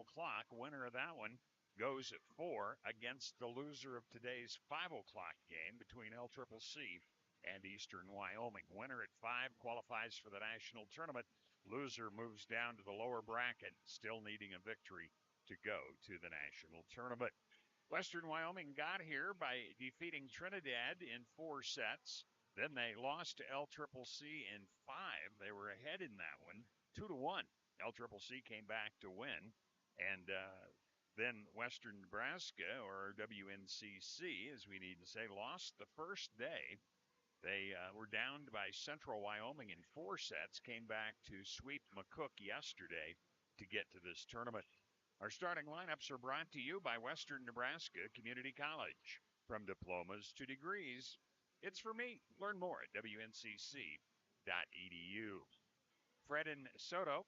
o'clock. Winner of that one goes at 4 against the loser of today's 5 o'clock game between LCCC and Eastern Wyoming. Winner at 5 qualifies for the national tournament. Loser moves down to the lower bracket, still needing a victory to go to the national tournament. Western Wyoming got here by defeating Trinidad in 4 sets. Then they lost to LCCC in 5. They were ahead in that one, 2-1. LCCC came back to win. And then Western Nebraska, or WNCC, as we need to say, lost the first day. They were down by Central Wyoming in 4 sets, came back to sweep McCook yesterday to get to this tournament. Our starting lineups are brought to you by Western Nebraska Community College. From diplomas to degrees, it's for me. Learn more at wncc.edu. Fredin Soto,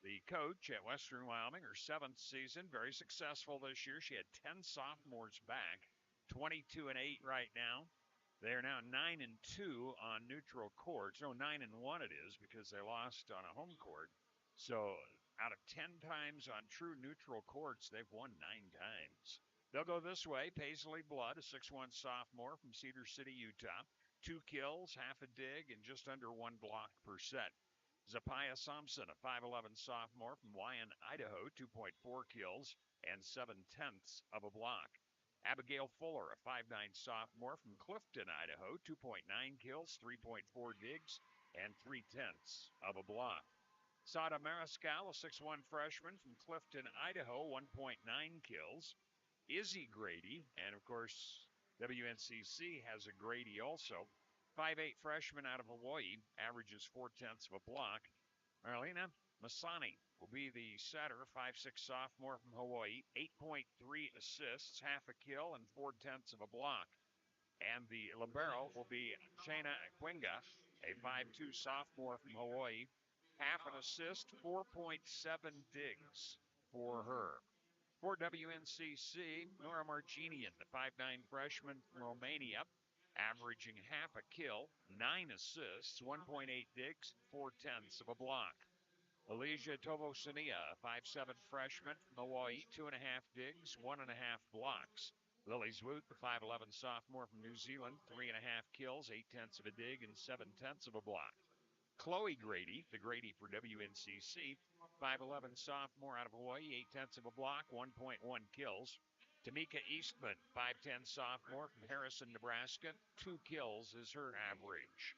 the coach at Western Wyoming, her 7th season, very successful this year. She had 10 sophomores back, 22-8 right now. They are now 9-2 on neutral courts. No, 9-1 it is because they lost on a home court. So out of 10 times on true neutral courts, they've won 9 times. They'll go this way. Paisley Blood, a 6'1 sophomore from Cedar City, Utah. 2 kills, half a dig, and just under 1 block per set. Zapaya Sampson, a 5'11 sophomore from Wyan, Idaho, 2.4 kills and 7/10 of a block. Abigail Fuller, a 5'9 sophomore from Clifton, Idaho, 2.9 kills, 3.4 digs, and 3/10 of a block. Sada Mariscal, a 6'1 freshman from Clifton, Idaho, 1.9 kills. Izzy Grady, and of course, WNCC has a Grady also. 5'8 freshman out of Hawaii, averages 4/10 of a block. Marlena Masani will be the setter, 5'6 sophomore from Hawaii, 8.3 assists, half a kill, and 4/10 of a block. And the libero will be Shayna Quinga, a 5'2 sophomore from Hawaii, half an assist, 4.7 digs for her. For WNCC, Nora Marginian, the 5'9 freshman from Romania, averaging half a kill, 9 assists, 1.8 digs, 4/10 of a block. Elijah Tovosania, a 5'7 freshman from Hawaii, 2.5 digs, 1.5 blocks. Lily Zwoot, the 5'11 sophomore from New Zealand, 3.5 kills, 8/10 of a dig, and 7/10 of a block. Chloe Grady, the Grady for WNCC, 5'11 sophomore out of Hawaii, 8/10 of a block, 1.1 kills. Tamika Eastman, 5'10 sophomore from Harrison, Nebraska, 2 kills is her average.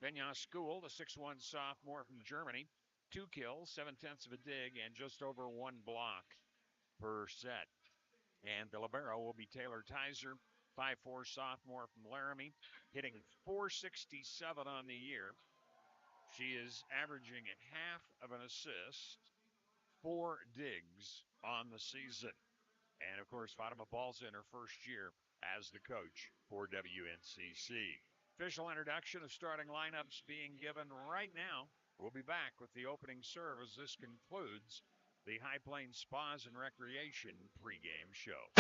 Benya School, the 6'1 sophomore from Germany, 2 kills, 7/10 of a dig, and just over 1 block per set. And the libero will be Taylor Tizer, 5'4 sophomore from Laramie, hitting .467 on the year. She is averaging at half of an assist, 4 digs on the season. And, of course, Fatima Balza in her first year as the coach for WNCC. Official introduction of starting lineups being given right now. We'll be back with the opening serve as this concludes the High Plains Spas and Recreation pregame show.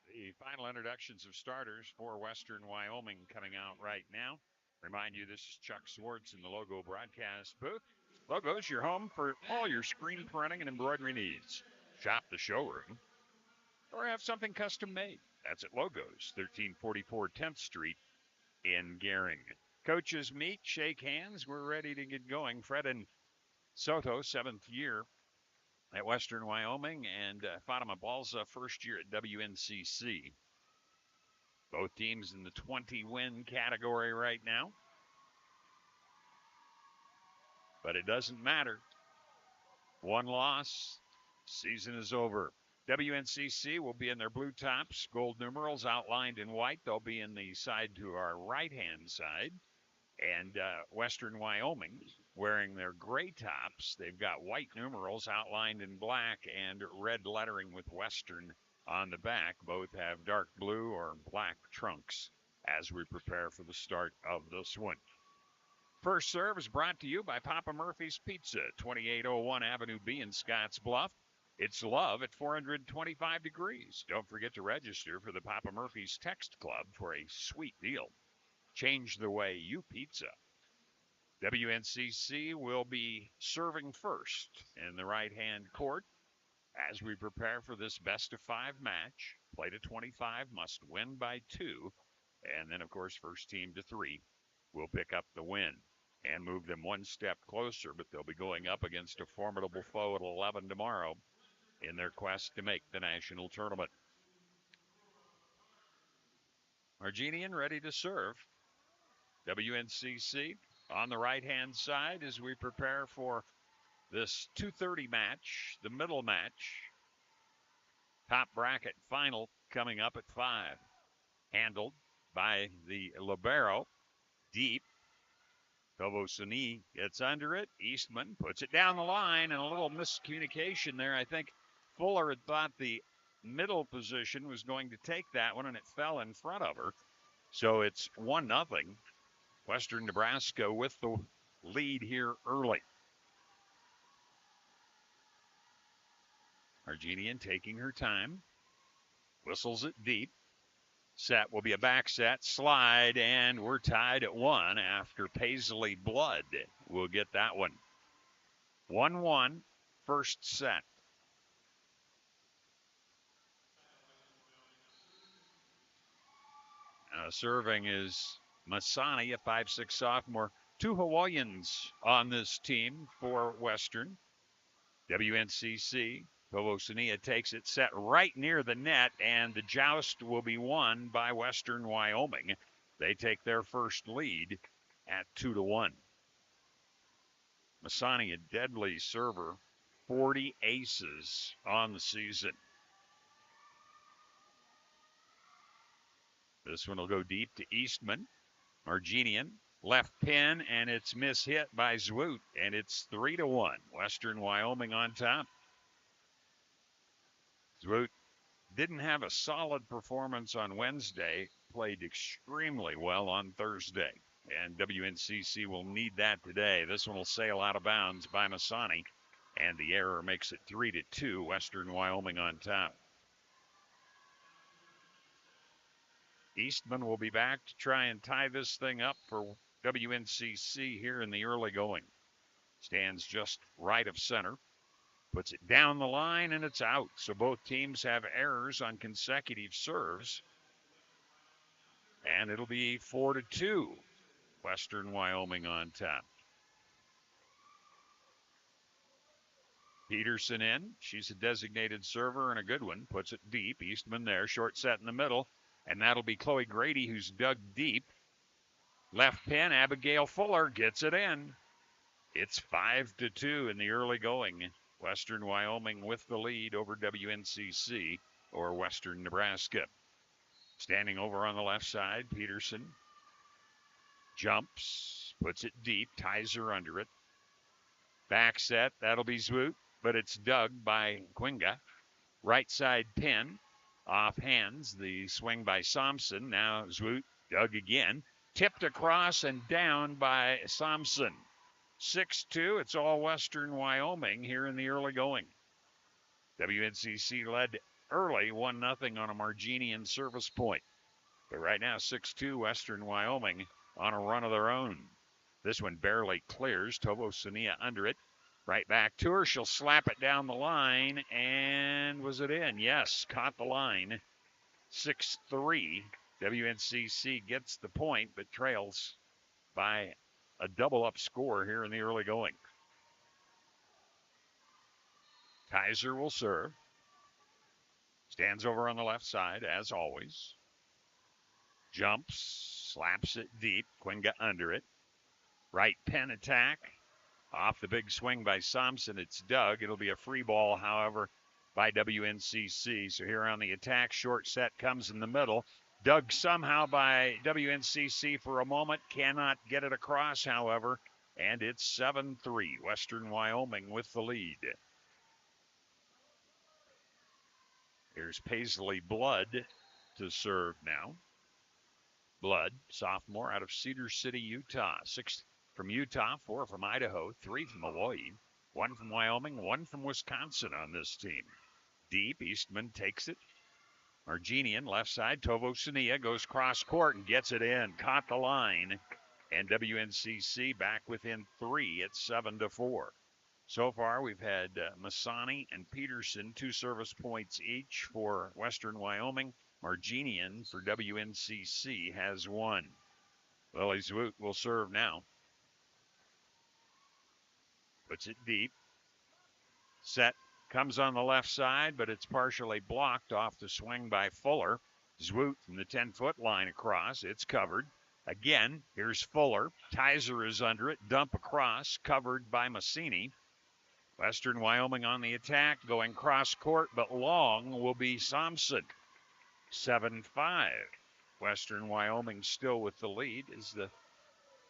The final final introductions of starters for Western Wyoming coming out right now. Remind you, this is Chuck Swartz in the Logo broadcast booth. Logo's your home for all your screen printing and embroidery needs. Shop the showroom or have something custom made. That's at Logo's, 1344 10th Street in Gering. Coaches meet, shake hands. We're ready to get going. Fred and Soto, 7th year at Western Wyoming, and Fatima Balza, first year at WNCC. Both teams in the 20-win category right now. But it doesn't matter. One loss, season is over. WNCC will be in their blue tops, gold numerals outlined in white. They'll be in the side to our right-hand side. And Western Wyoming wearing their gray tops. They've got white numerals outlined in black and red lettering with Western on the back. Both have dark blue or black trunks as we prepare for the start of this one. First serve is brought to you by Papa Murphy's Pizza, 2801 Avenue B in Scotts Bluff. It's love at 425 degrees. Don't forget to register for the Papa Murphy's Text Club for a sweet deal. Change the way you pizza. WNCC will be serving first in the right-hand court as we prepare for this best-of-5 match. Play to 25, must win by 2. And then, of course, first team to 3 will pick up the win and move them one step closer. But they'll be going up against a formidable foe at 11 tomorrow in their quest to make the national tournament. Argenian ready to serve. WNCC on the right-hand side as we prepare for this 2:30 match, the middle match. Top bracket final coming up at 5. Handled by the libero. Deep. Tovosuni gets under it. Eastman puts it down the line, and a little miscommunication there. I think Fuller had thought the middle position was going to take that one, and it fell in front of her. So it's 1-0. Western Nebraska with the lead here early. Argenian taking her time. Whistles it deep. Set will be a back set. Slide, and we're tied at 1 after Paisley Blood will get that one. 1-1, first set. Serving is Masani, a 5'6" sophomore. 2 Hawaiians on this team for Western. WNCC, Tovosania takes it set right near the net, and the joust will be won by Western Wyoming. They take their first lead at 2-1. Masani, a deadly server, 40 aces on the season. This one will go deep to Eastman. Argenian, left pin, and it's mishit by Zwoot, and it's 3-1. Western Wyoming on top. Zwoot didn't have a solid performance on Wednesday, played extremely well on Thursday, and WNCC will need that today. This one will sail out of bounds by Masani, and the error makes it 3-2. Western Wyoming on top. Eastman will be back to try and tie this thing up for WNCC here in the early going. Stands just right of center. Puts it down the line, and it's out. So both teams have errors on consecutive serves. And it'll be 4-2. Western Wyoming on top. Peterson in. She's a designated server and a good one. Puts it deep. Eastman there. Short set in the middle. And that'll be Chloe Grady, who's dug deep. Left pin, Abigail Fuller gets it in. It's 5-2 in the early going. Western Wyoming with the lead over WNCC or Western Nebraska. Standing over on the left side, Peterson jumps, puts it deep, ties her under it. Back set, that'll be Zwoot, but it's dug by Quinga. Right side pin. Off hands, the swing by Somson. Now Zwoot dug again. Tipped across and down by Somson. 6-2. It's all Western Wyoming here in the early going. WNCC led early, 1-0 on a Marginian service point. But right now, 6-2 Western Wyoming on a run of their own. This one barely clears. Tovosania under it. Right back to her. She'll slap it down the line. And was it in? Yes, caught the line. 6-3. WNCC gets the point, but trails by a double-up score here in the early going. Kaiser will serve. Stands over on the left side, as always. Jumps, slaps it deep. Quinga under it. Right pin attack. Off the big swing by Thompson, it's dug. It'll be a free ball, however, by WNCC. So here on the attack, short set comes in the middle. Dug somehow by WNCC for a moment. Cannot get it across, however. And it's 7-3. Western Wyoming with the lead. Here's Paisley Blood to serve now. Blood, sophomore out of Cedar City, Utah. 6 from Utah, 4 from Idaho, 3 from Hawaii, 1 from Wyoming, 1 from Wisconsin on this team. Deep, Eastman takes it. Marginian, left side, Tovosania goes cross court and gets it in. Caught the line. And WNCC back within 3 at 7-4. So far, we've had Masani and Peterson, 2 service points each for Western Wyoming. Marginian for WNCC has 1. Lily Zwoot will serve now. Puts it deep. Set comes on the left side, but it's partially blocked off the swing by Fuller. Zwoot from the 10-foot line across. It's covered. Again, here's Fuller. Tizer is under it. Dump across. Covered by Massini. Western Wyoming on the attack. Going cross court, but long will be Thompson. 7-5. Western Wyoming still with the lead. Is the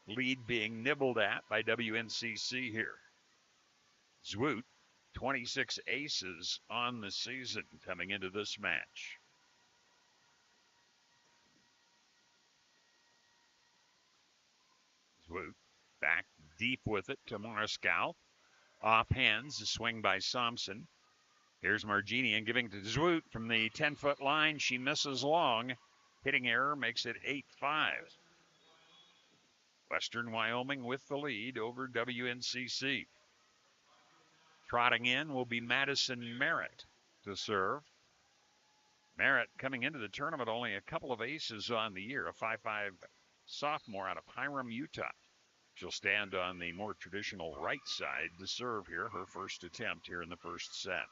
lead being nibbled at by WNCC here. Zwoot, 26 aces on the season coming into this match. Zwoot back deep with it to Moriscal. Off hands, a swing by Thompson. Here's Marginian giving to Zwoot from the 10-foot line. She misses long. Hitting error makes it 8-5. Western Wyoming with the lead over WNCC. Trotting in will be Madison Merritt to serve. Merritt coming into the tournament only a couple of aces on the year. A 5'5" sophomore out of Hiram, Utah. She'll stand on the more traditional right side to serve here. Her first attempt here in the first set.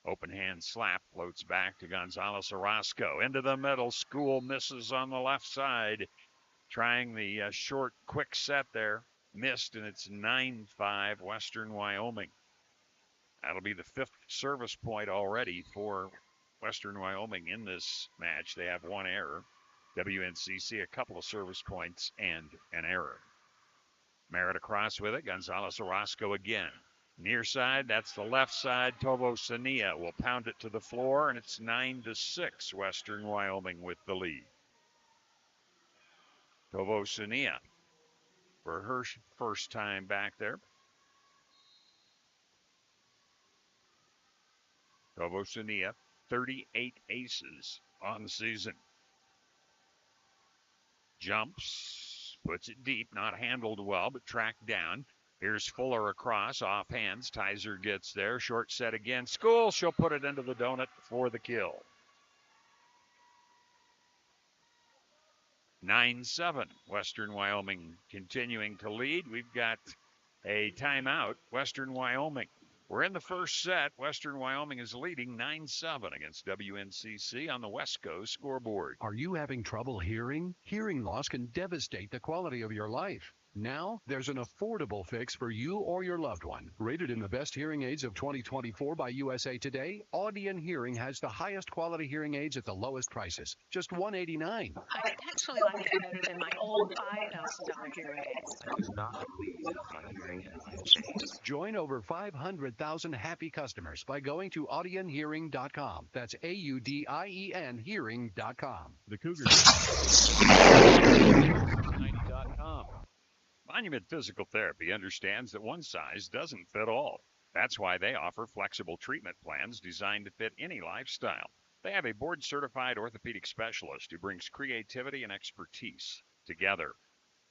Open hand slap floats back to Gonzalez Orozco. Into the middle. School misses on the left side. Trying the short, quick set there. Missed, and it's 9-5 Western Wyoming. That'll be the 5th service point already for Western Wyoming in this match. They have 1 error. WNCC, a couple of service points and an error. Merritt across with it. Gonzalez Orozco again. Near side, that's the left side. Tovosania will pound it to the floor, and it's 9-6. Western Wyoming with the lead. Tovosania for her first time back there. Tovosania, 38 aces on the season. Jumps, puts it deep, not handled well, but tracked down. Here's Fuller across, off hands. Tizer gets there, short set again. School, she'll put it into the donut for the kill. 9-7, Western Wyoming continuing to lead. We've got a timeout, Western Wyoming. We're in the first set. Western Wyoming is leading 9-7 against WNCC on the Wesco scoreboard. Are you having trouble hearing? Hearing loss can devastate the quality of your life. Now, there's an affordable fix for you or your loved one. Rated in the best hearing aids of 2024 by USA Today, Audion Hearing has the highest quality hearing aids at the lowest prices. Just $189. I actually like it better than my old $5,000 hearing aids. I do not believe my hearing has changed. Join over 500,000 happy customers by going to audionhearing.com. That's AUDIEN hearing.com. The Cougars. 90.com. Monument Physical Therapy understands that one size doesn't fit all. That's why they offer flexible treatment plans designed to fit any lifestyle. They have a board-certified orthopedic specialist who brings creativity and expertise together.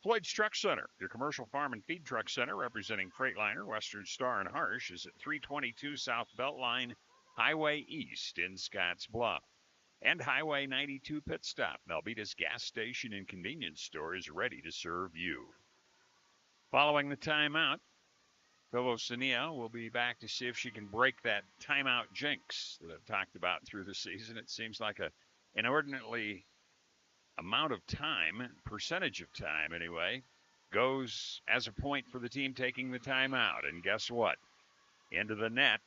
Floyd's Truck Center, your commercial farm and feed truck center representing Freightliner, Western Star, and Harsh, is at 322 South Beltline, Highway East in Scottsbluff. And Highway 92 Pit Stop, Velveeta's gas station and convenience store, is ready to serve you. Following the timeout, Villosania will be back to see if she can break that timeout jinx that I've talked about through the season. It seems like an inordinately amount of time, percentage of time anyway, goes as a point for the team taking the timeout. And guess what? Into the net.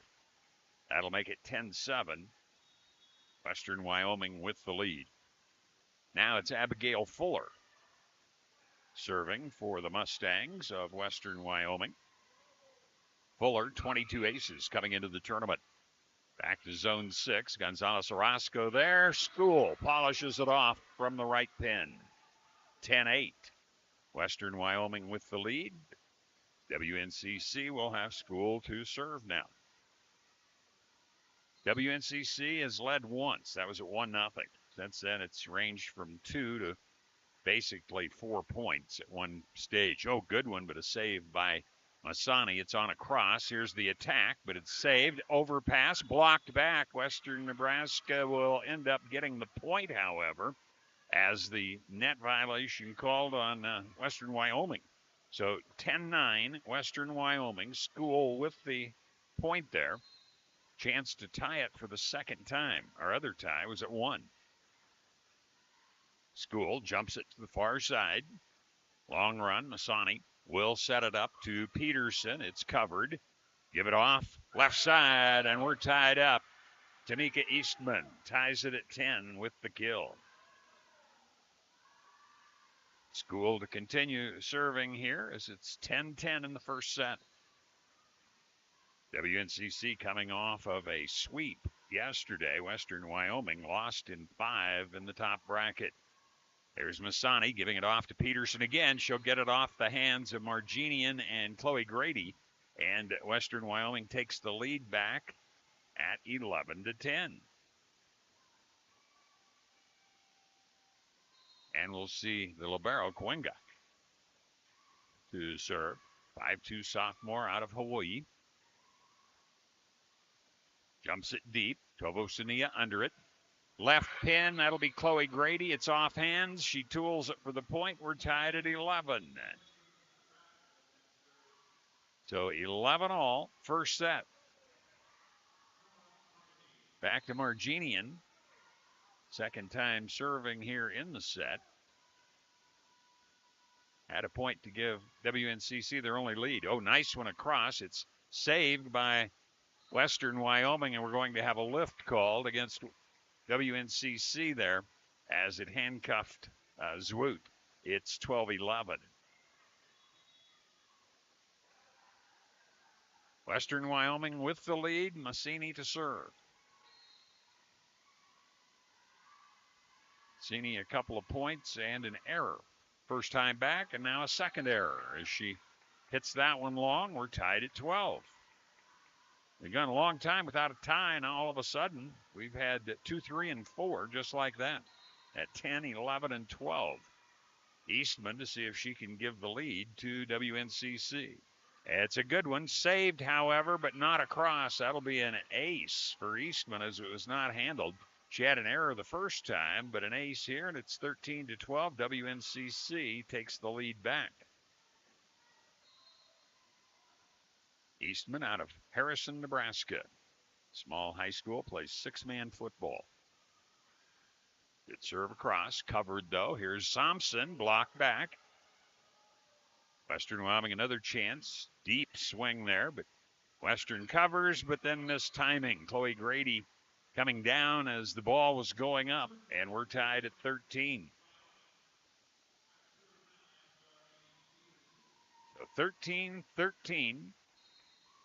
That'll make it 10-7. Western Wyoming with the lead. Now it's Abigail Fuller serving for the Mustangs of Western Wyoming. Fuller, 22 aces coming into the tournament. Back to zone 6. Gonzalez Orozco there. School polishes it off from the right pin. 10-8. Western Wyoming with the lead. WNCC will have School to serve now. WNCC has led once. That was at 1-0. Since then, it's ranged from 2 to basically 4 points at one stage. Oh, good one, but a save by Masani. It's on a cross. Here's the attack, but it's saved. Overpass, blocked back. Western Nebraska will end up getting the point, however, as the net violation called on Western Wyoming. So 10-9, Western Wyoming. School with the point there. Chance to tie it for the second time. Our other tie was at 1. School jumps it to the far side. Long run, Masani will set it up to Peterson. It's covered. Give it off. Left side, and we're tied up. Tanika Eastman ties it at 10 with the kill. School to continue serving here as it's 10-10 in the first set. WNCC coming off of a sweep yesterday. Western Wyoming lost in 5 in the top bracket. There's Masani giving it off to Peterson again. She'll get it off the hands of Marginian and Chloe Grady. And Western Wyoming takes the lead back at 11-10. And we'll see the libero, Coenga, to serve. 5'2" sophomore out of Hawaii. Jumps it deep. Tovosania under it. Left pin, that'll be Chloe Grady. It's off hands. She tools it for the point. We're tied at 11. So 11 all, first set. Back to Marginian. Second time serving here in the set. Had a point to give WNCC their only lead. Oh, nice one across. It's saved by Western Wyoming, and we're going to have a lift called against WNCC there as it handcuffed Zwoot. It's 12-11. Western Wyoming with the lead. Massini to serve. Massini a couple of points and an error. First time back, and now a second error as she hits that one long. We're tied at 12. We've gone a long time without a tie, and all of a sudden, we've had 2, 3, and 4 just like that at 10, 11, and 12. Eastman to see if she can give the lead to WNCC. It's a good one. Saved, however, but not across. That'll be an ace for Eastman as it was not handled. She had an error the first time, but an ace here, and it's 13-12. WNCC takes the lead back. Eastman out of Harrison, Nebraska. Small high school, plays 6-man football. Good serve across, covered though. Here's Thompson, blocked back. Western Wyoming another chance. Deep swing there, but Western covers, but then missed timing. Chloe Grady coming down as the ball was going up, and we're tied at 13. So 13-13.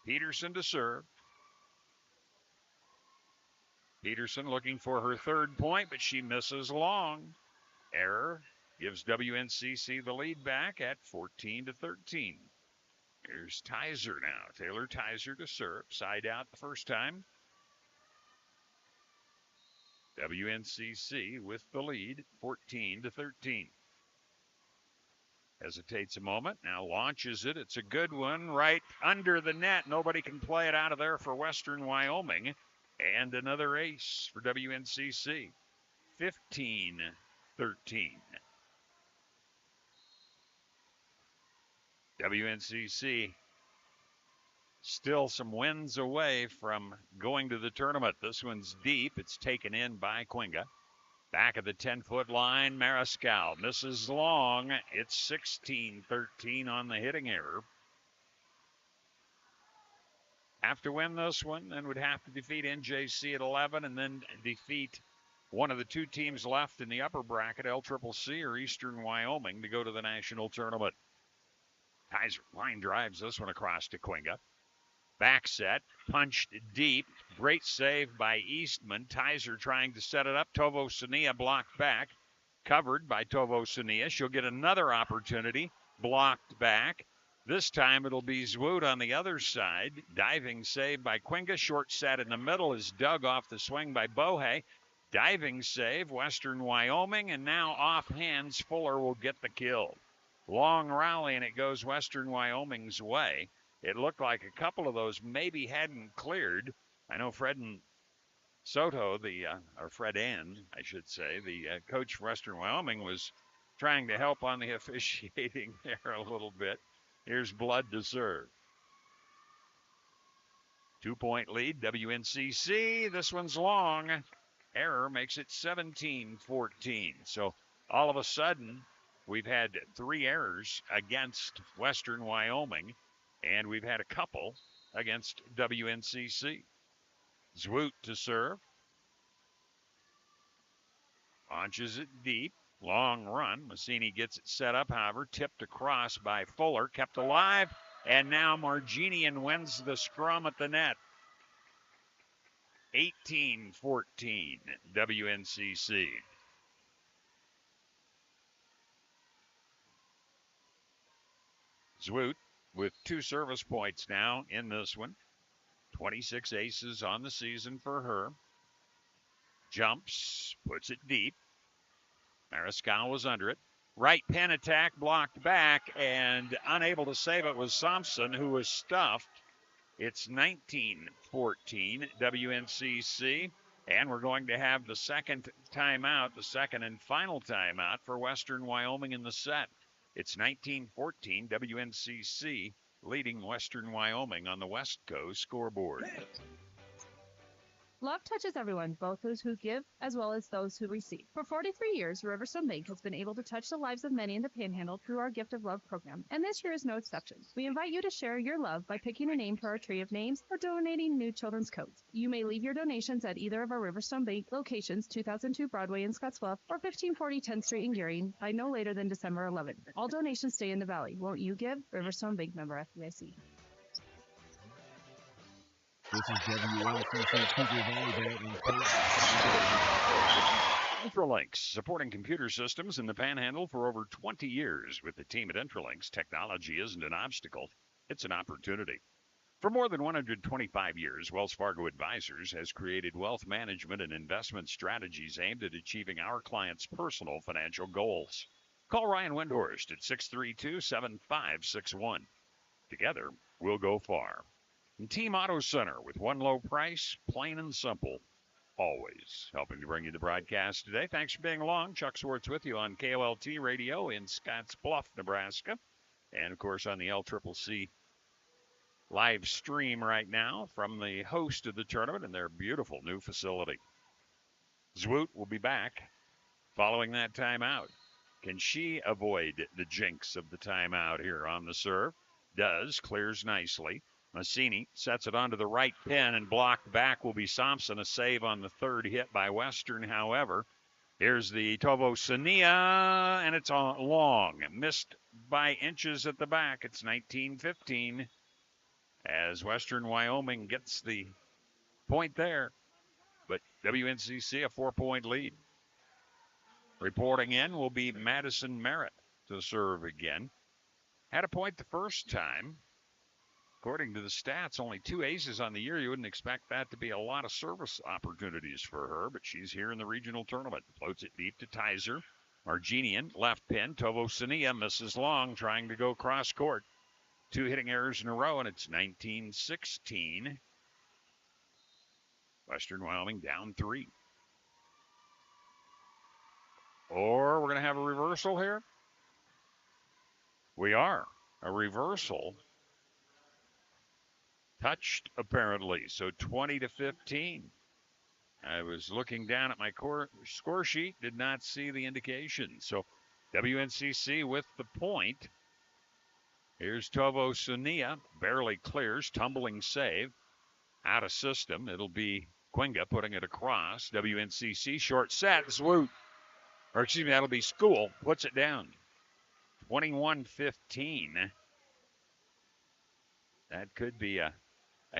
Peterson to serve. Peterson looking for her third point, but she misses long. Error gives WNCC the lead back at 14-13. Here's Tizer now. Taylor Tizer to serve. Side out the first time. WNCC with the lead, 14-13. Hesitates a moment, now launches it. It's a good one right under the net. Nobody can play it out of there for Western Wyoming. And another ace for WNCC, 15-13. WNCC still some wins away from going to the tournament. This one's deep. It's taken in by Quinga. Back of the 10-foot line, Mariscal misses long. It's 16-13 on the hitting error. Have to win this one, then would have to defeat NJC at 11 and then defeat one of the two teams left in the upper bracket, LCCC or Eastern Wyoming, to go to the national tournament. Kaiser line drives this one across to Quinga. Back set, punched deep. Great save by Eastman. Tizer trying to set it up. Tovo Sania blocked back. Covered by Tovo Sania. She'll get another opportunity. Blocked back. This time it'll be Zwoot on the other side. Diving save by Quinga. Short set in the middle is dug off the swing by Bohe. Diving save, Western Wyoming. And now off hands, Fuller will get the kill. Long rally, and it goes Western Wyoming's way. It looked like a couple of those maybe hadn't cleared. I know Fred and Soto, or Fred and, I should say, the coach for Western Wyoming was trying to help on the officiating there a little bit. Here's Blood to serve. 2-point lead, WNCC. This one's long. Error makes it 17-14. So all of a sudden, we've had 3 errors against Western Wyoming. And we've had a couple against WNCC. Zwoot to serve. Launches it deep. Long run. Massini gets it set up, however. Tipped across by Fuller. Kept alive. And now Marginian wins the scrum at the net. 18-14 WNCC. Zwoot with 2 service points now in this one. 26 aces on the season for her. Jumps, puts it deep. Mariscal was under it. Right pin attack blocked back, and unable to save it was Thompson, who was stuffed. It's 19-14 WNCC, and we're going to have the second timeout, the second and final timeout for Western Wyoming in the set. It's 19-14 WNCC leading Western Wyoming on the West Coast scoreboard. Love touches everyone, both those who give as well as those who receive. For 43 years, Riverstone Bank has been able to touch the lives of many in the Panhandle through our Gift of Love program, and this year is no exception. We invite you to share your love by picking a name for our tree of names or donating new children's coats. You may leave your donations at either of our Riverstone Bank locations, 2002 Broadway in Scottsbluff or 1540 10th Street in Gearing, by no later than December 11th. All donations stay in the Valley. Won't you give? Riverstone Bank member FDIC. This is WNCC Cougar Volleyball in Intralinks, supporting computer systems in the Panhandle for over 20 years. With the team at Intralinks, technology isn't an obstacle, it's an opportunity. For more than 125 years, Wells Fargo Advisors has created wealth management and investment strategies aimed at achieving our clients' personal financial goals. Call Ryan Windhorst at 632-7561. Together, we'll go far. And Team Auto Center, with one low price, plain and simple, always helping to bring you the broadcast today. Thanks for being along. Chuck Swartz with you on KOLT Radio in Scottsbluff, Nebraska. And, of course, on the LCCC live stream right now from the host of the tournament in their beautiful new facility. Zwoot will be back following that timeout. Can she avoid the jinx of the timeout here on the serve? Does. Clears nicely. Massini sets it onto the right pin, and blocked back will be Thompson. A save on the third hit by Western, however. Here's the Tovo Sania, and it's long. Missed by inches at the back. It's 19-15 as Western Wyoming gets the point there. But WNCC a 4-point lead. Reporting in will be Madison Merritt to serve again. Had a point the first time. According to the stats, only 2 aces on the year. You wouldn't expect that to be a lot of service opportunities for her, but she's here in the regional tournament. Floats it deep to Tizer. Marginian, left pin. Tovosania misses long, trying to go cross court. 2 hitting errors in a row, and it's 19-16. Western Wyoming down 3. Or we're going to have a reversal here. We are. A reversal. Touched, apparently. So 20-15. I was looking down at my score sheet, did not see the indication. So WNCC with the point. Here's Tovosania. Barely clears. Tumbling save. Out of system. It'll be Quinga putting it across. WNCC short set. Swoop. Or excuse me, that'll be School. Puts it down. 21-15. That could be a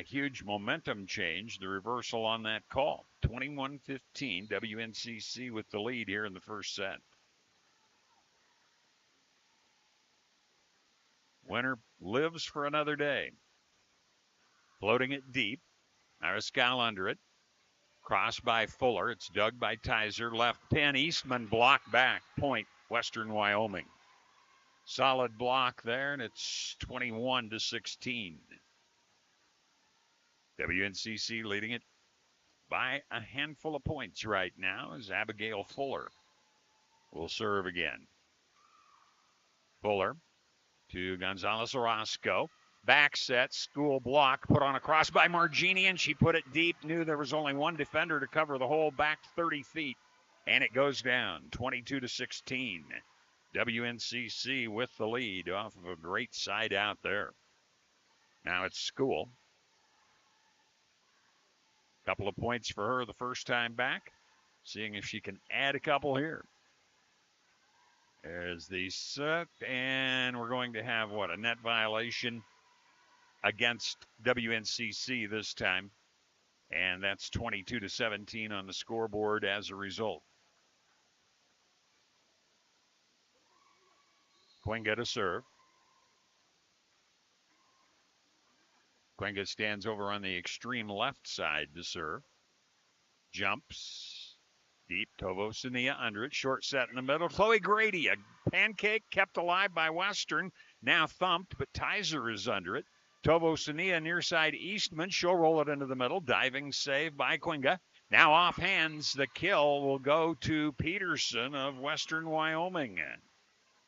huge momentum change, the reversal on that call. 21-15, WNCC with the lead here in the first set. Winner lives for another day. Floating it deep. Mariscal under it. Crossed by Fuller. It's dug by Tizer. Left pin. Eastman blocked back. Point, Western Wyoming. Solid block there, and it's 21-16. WNCC leading it by a handful of points right now as Abigail Fuller will serve again. Fuller to Gonzalez Orozco. Back set, School block, put on a cross by Marginian. She put it deep, knew there was only one defender to cover the hole, back 30 feet, and it goes down, 22-16. WNCC with the lead off of a great side out there. Now it's School. Couple of points for her the first time back. Seeing if she can add a couple here. There's the set, and we're going to have, a net violation against WNCC this time. And that's 22-17 on the scoreboard as a result. Quinga to serve. Quinga stands over on the extreme left side to serve. Jumps. Deep. Tovosania under it. Short set in the middle. Chloe Grady, a pancake kept alive by Western. Now thumped, but Tizer is under it. Tovosania near side Eastman. She'll roll it into the middle. Diving save by Quinga. Now off hands. The kill will go to Peterson of Western Wyoming.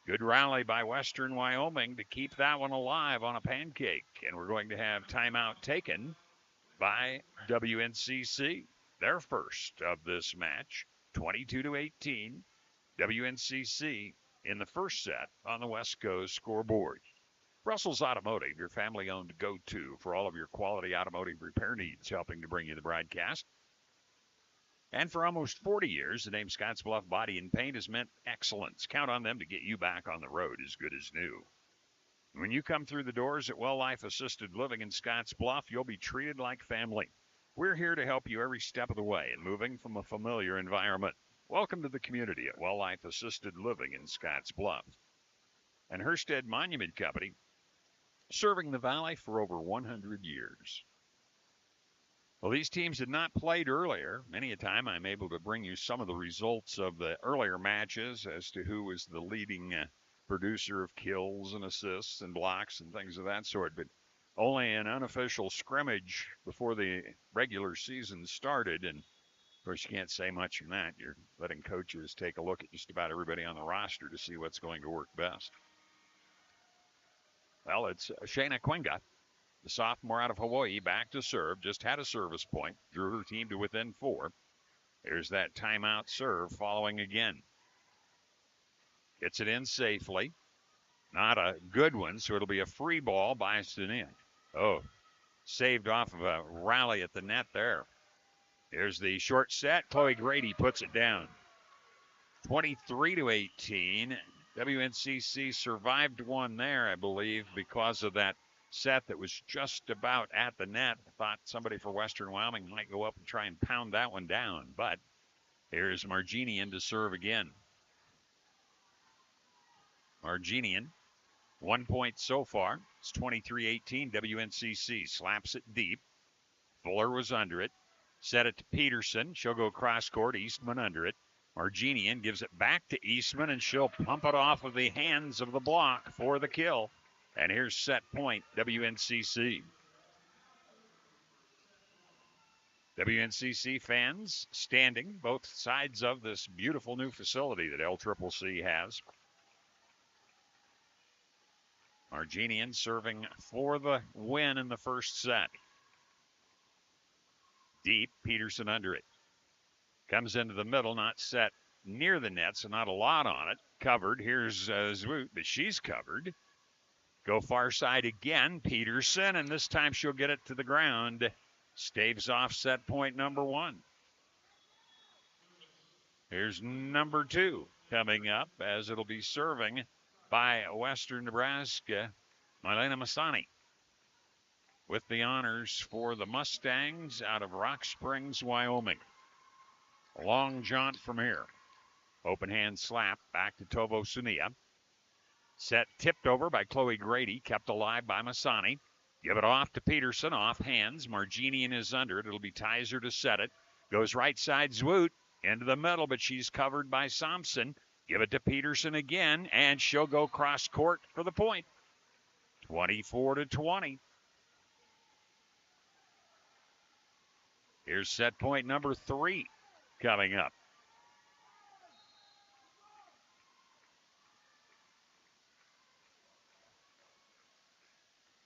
Good rally by Western Wyoming to keep that one alive on a pancake. And we're going to have timeout taken by WNCC. Their first of this match, 22-18. WNCC in the first set on the West Coast scoreboard. Russell's Automotive, your family-owned go-to for all of your quality automotive repair needs, helping to bring you the broadcast. And for almost 40 years, the name Scottsbluff Body and Paint has meant excellence. Count on them to get you back on the road as good as new. When you come through the doors at Well Life Assisted Living in Scottsbluff, you'll be treated like family. We're here to help you every step of the way in moving from a familiar environment. Welcome to the community at Well Life Assisted Living in Scottsbluff. And Hersted Monument Company, serving the Valley for over 100 years. Well, these teams had not played earlier. Many a time I'm able to bring you some of the results of the earlier matches as to who was the leading producer of kills and assists and blocks and things of that sort. But only an unofficial scrimmage before the regular season started. And, of course, you can't say much from that. You're letting coaches take a look at just about everybody on the roster to see what's going to work best. Well, it's Shayna Quinga, the sophomore out of Hawaii, back to serve. Just had a service point. Drew her team to within 4. There's that timeout serve following again. Gets it in safely. Not a good one, so it'll be a free ball by Sunia. Oh, saved off of a rally at the net there. Here's the short set. Chloe Grady puts it down. 23-18. WNCC survived one there, I believe, because of that set that was just about at the net. Thought somebody for Western Wyoming might go up and try and pound that one down. But here's Marginian to serve again. Marginian 1 point so far. It's 23-18. WNCC slaps it deep. Fuller was under it. Set it to Peterson. She'll go cross court. Eastman under it. Marginian gives it back to Eastman, and she'll pump it off of the hands of the block for the kill. And here's set point, WNCC. WNCC fans standing both sides of this beautiful new facility that LCCC has. Marginian serving for the win in the first set. Deep, Peterson under it. Comes into the middle, not set near the net, so not a lot on it. Covered. Here's Zwoot, but she's covered. Go far side again, Peterson, and this time she'll get it to the ground. Staves off set point number 1. Here's number 2 coming up as it'll be serving by Western Nebraska, Milena Masani, with the honors for the Mustangs out of Rock Springs, Wyoming. A long jaunt from here. Open hand slap back to Tovo Sunia. Set tipped over by Chloe Grady, kept alive by Masani. Give it off to Peterson, off hands. Marginian is under it. It'll be Tizer to set it. Goes right side, Zwoot into the middle, but she's covered by Thompson. Give it to Peterson again, and she'll go cross court for the point. 24-20. Here's set point number 3 coming up.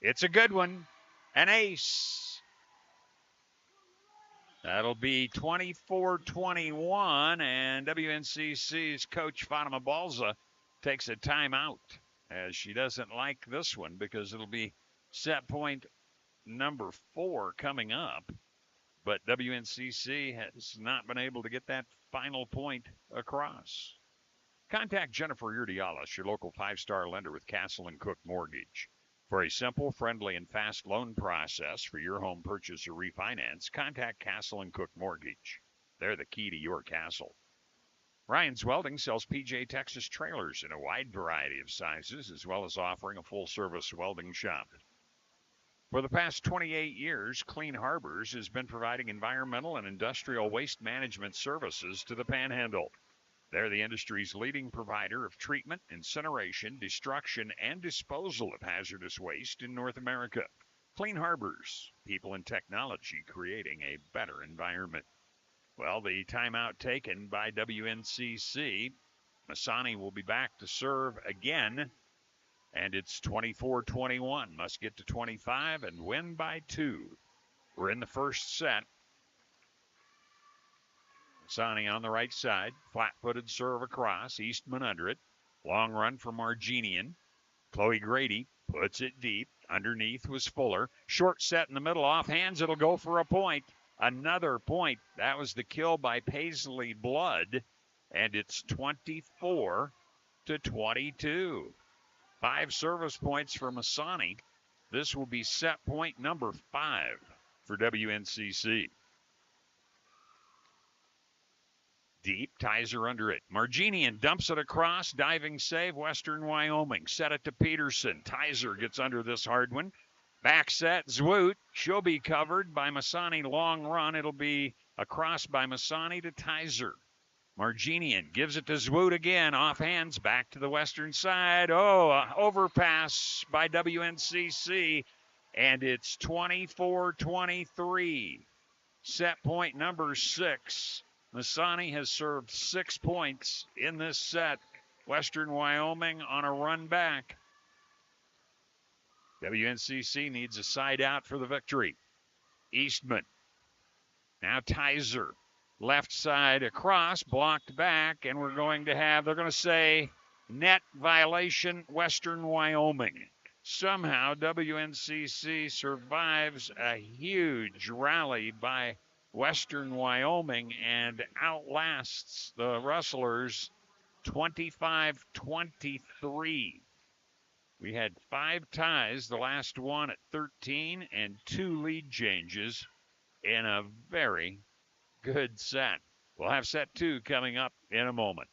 It's a good one. An ace. That'll be 24-21, and WNCC's coach Fatima Balza takes a timeout as she doesn't like this one because it'll be set point number 4 coming up. But WNCC has not been able to get that final point across. Contact Jennifer Urdialis, your local 5-star lender with Castle & Cook Mortgage. For a simple, friendly, and fast loan process for your home purchase or refinance, contact Castle & Cook Mortgage. They're the key to your castle. Ryan's Welding sells PJ Texas trailers in a wide variety of sizes, as well as offering a full-service welding shop. For the past 28 years, Clean Harbors has been providing environmental and industrial waste management services to the Panhandle. They're the industry's leading provider of treatment, incineration, destruction, and disposal of hazardous waste in North America. Clean Harbors, people and technology creating a better environment. Well, the timeout taken by WNCC. Masani will be back to serve again, and it's 24-21. Must get to 25 and win by 2. We're in the first set. Masani on the right side, flat-footed serve across, Eastman under it. Long run for Marginian. Chloe Grady puts it deep. Underneath was Fuller. Short set in the middle, off hands, it'll go for a point. Another point. That was the kill by Paisley Blood, and it's 24-22. 5 service points for Masani. This will be set point number 5 for WNCC. Deep, Tizer under it. Marginian dumps it across, diving save, Western Wyoming. Set it to Peterson. Tizer gets under this hard one. Back set, Zwoot. She'll be covered by Masani. Long run. It'll be across by Masani to Tizer. Marginian gives it to Zwoot again. Off hands, back to the western side. Overpass by WNCC. And it's 24-23. Set point number 6. Masani has served 6 points in this set. Western Wyoming on a run back. WNCC needs a side out for the victory. Eastman. Now Tizer. Left side across, blocked back, and they're going to say net violation, Western Wyoming. Somehow WNCC survives a huge rally by Western Wyoming and outlasts the Rustlers 25-23. We had 5 ties, the last one at 13, and 2 lead changes in a very good set. We'll have set 2 coming up in a moment.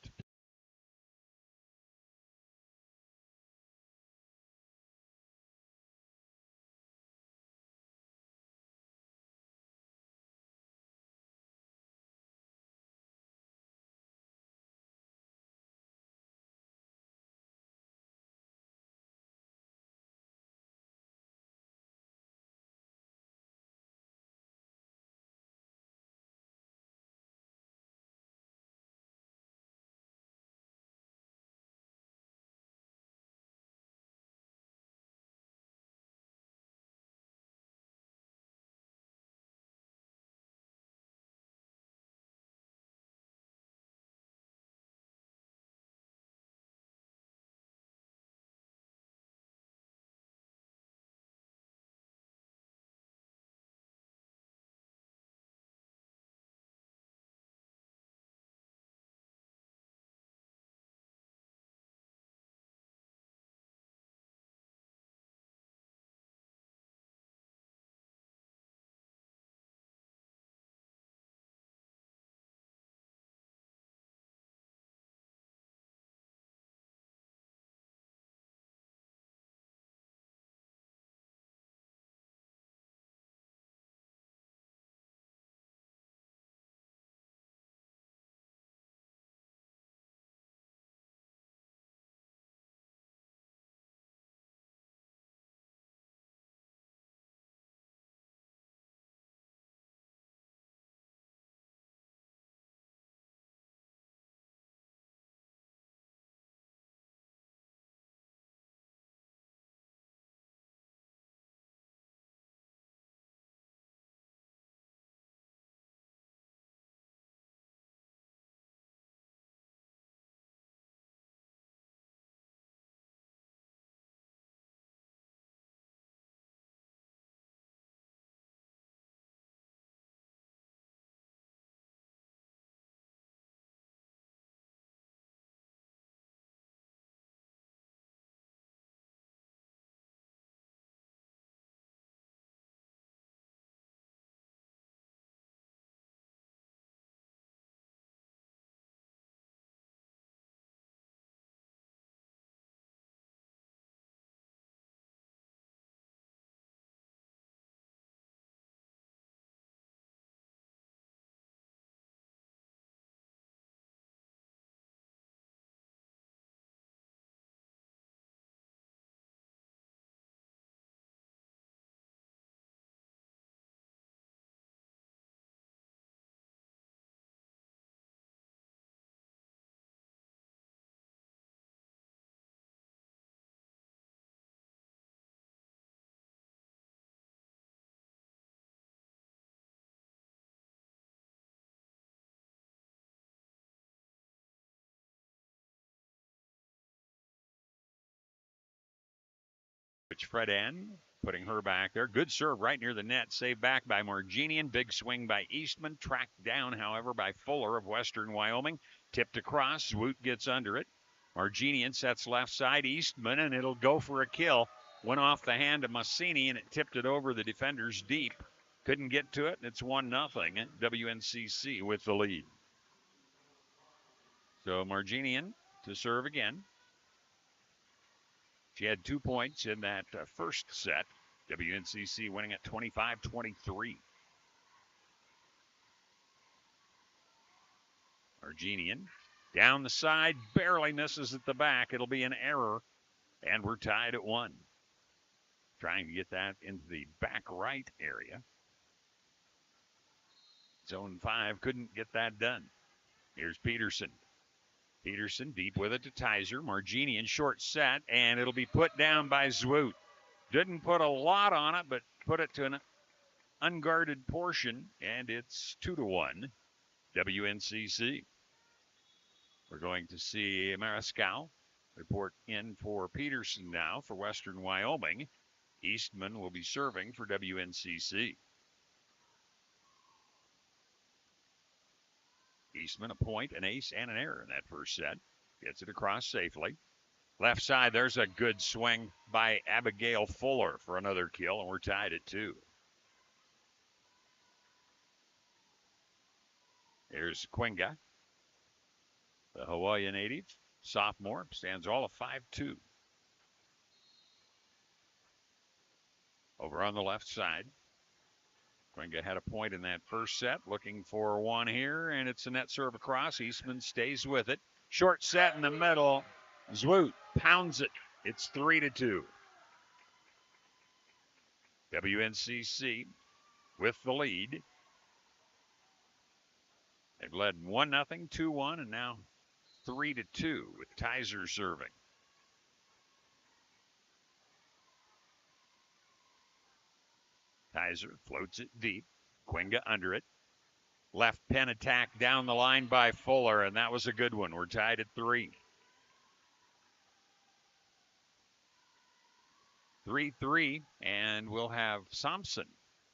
Coach Fredan putting her back there. Good serve right near the net. Saved back by Marginian. Big swing by Eastman. Tracked down, however, by Fuller of Western Wyoming. Tipped across. Zwoot gets under it. Marginian sets left side. Eastman, and it'll go for a kill. Went off the hand of Massini, and it tipped it over the defenders deep. Couldn't get to it, and it's 1-0. WNCC with the lead. So Marginian to serve again. She had 2 points in that first set. WNCC winning at 25-23. Marginian down the side, barely misses at the back. It'll be an error, and we're tied at 1. Trying to get that into the back right area. Zone 5 couldn't get that done. Here's Peterson. Peterson deep with it to Tizer. Marginian short set, and it'll be put down by Zwoot. Didn't put a lot on it, but put it to an unguarded portion, and it's 2-1 WNCC. We're going to see Mariscal report in for Peterson now for Western Wyoming. Eastman will be serving for WNCC. Eastman, a point, an ace, and an error in that first set. Gets it across safely. Left side, there's a good swing by Abigail Fuller for another kill, and we're tied at 2. Here's Quinga, the Hawaii native, sophomore, stands all of 5'2". Over on the left side, Quinga had a point in that first set, looking for one here, and it's a net serve across. Eastman stays with it. Short set in the middle. Zwoot pounds it. It's 3-2. WNCC with the lead. They've led 1-0, 2-1, and now 3-2 with Tizer serving. Tizer floats it deep. Quinga under it. Left pin attack down the line by Fuller, and that was a good one. We're tied at 3. 3-3, and we'll have Thompson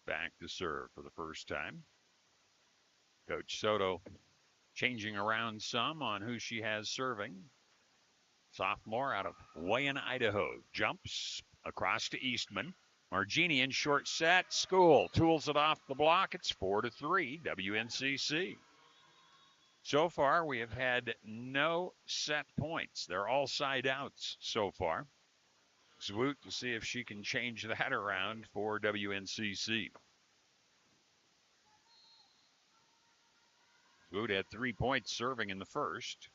back to serve for the first time. Coach Soto changing around some on who she has serving. Sophomore out of Wayne, Idaho. Jumps across to Eastman. Marginian short set. School tools it off the block. It's 4-3 WNCC. So far, we have had no set points. They're all side outs so far. Zwoot to see if she can change that around for WNCC. Zwoot had 3 points serving in the first.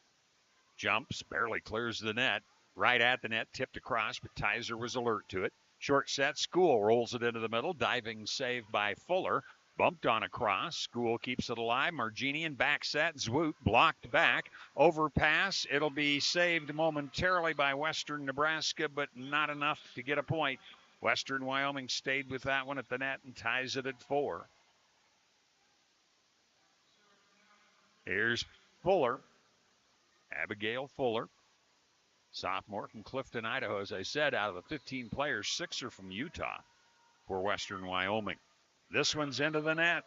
Jumps, barely clears the net. Right at the net, tipped across, but Tizer was alert to it. Short set, School rolls it into the middle. Diving save by Fuller. Bumped on across. School keeps it alive. Marginian back set. Zwoot blocked back. Overpass. It'll be saved momentarily by Western Nebraska, but not enough to get a point. Western Wyoming stayed with that one at the net and ties it at 4. Here's Fuller. Abigail Fuller. Sophomore from Clifton, Idaho. As I said, out of the 15 players, 6 are from Utah for Western Wyoming. This one's into the net.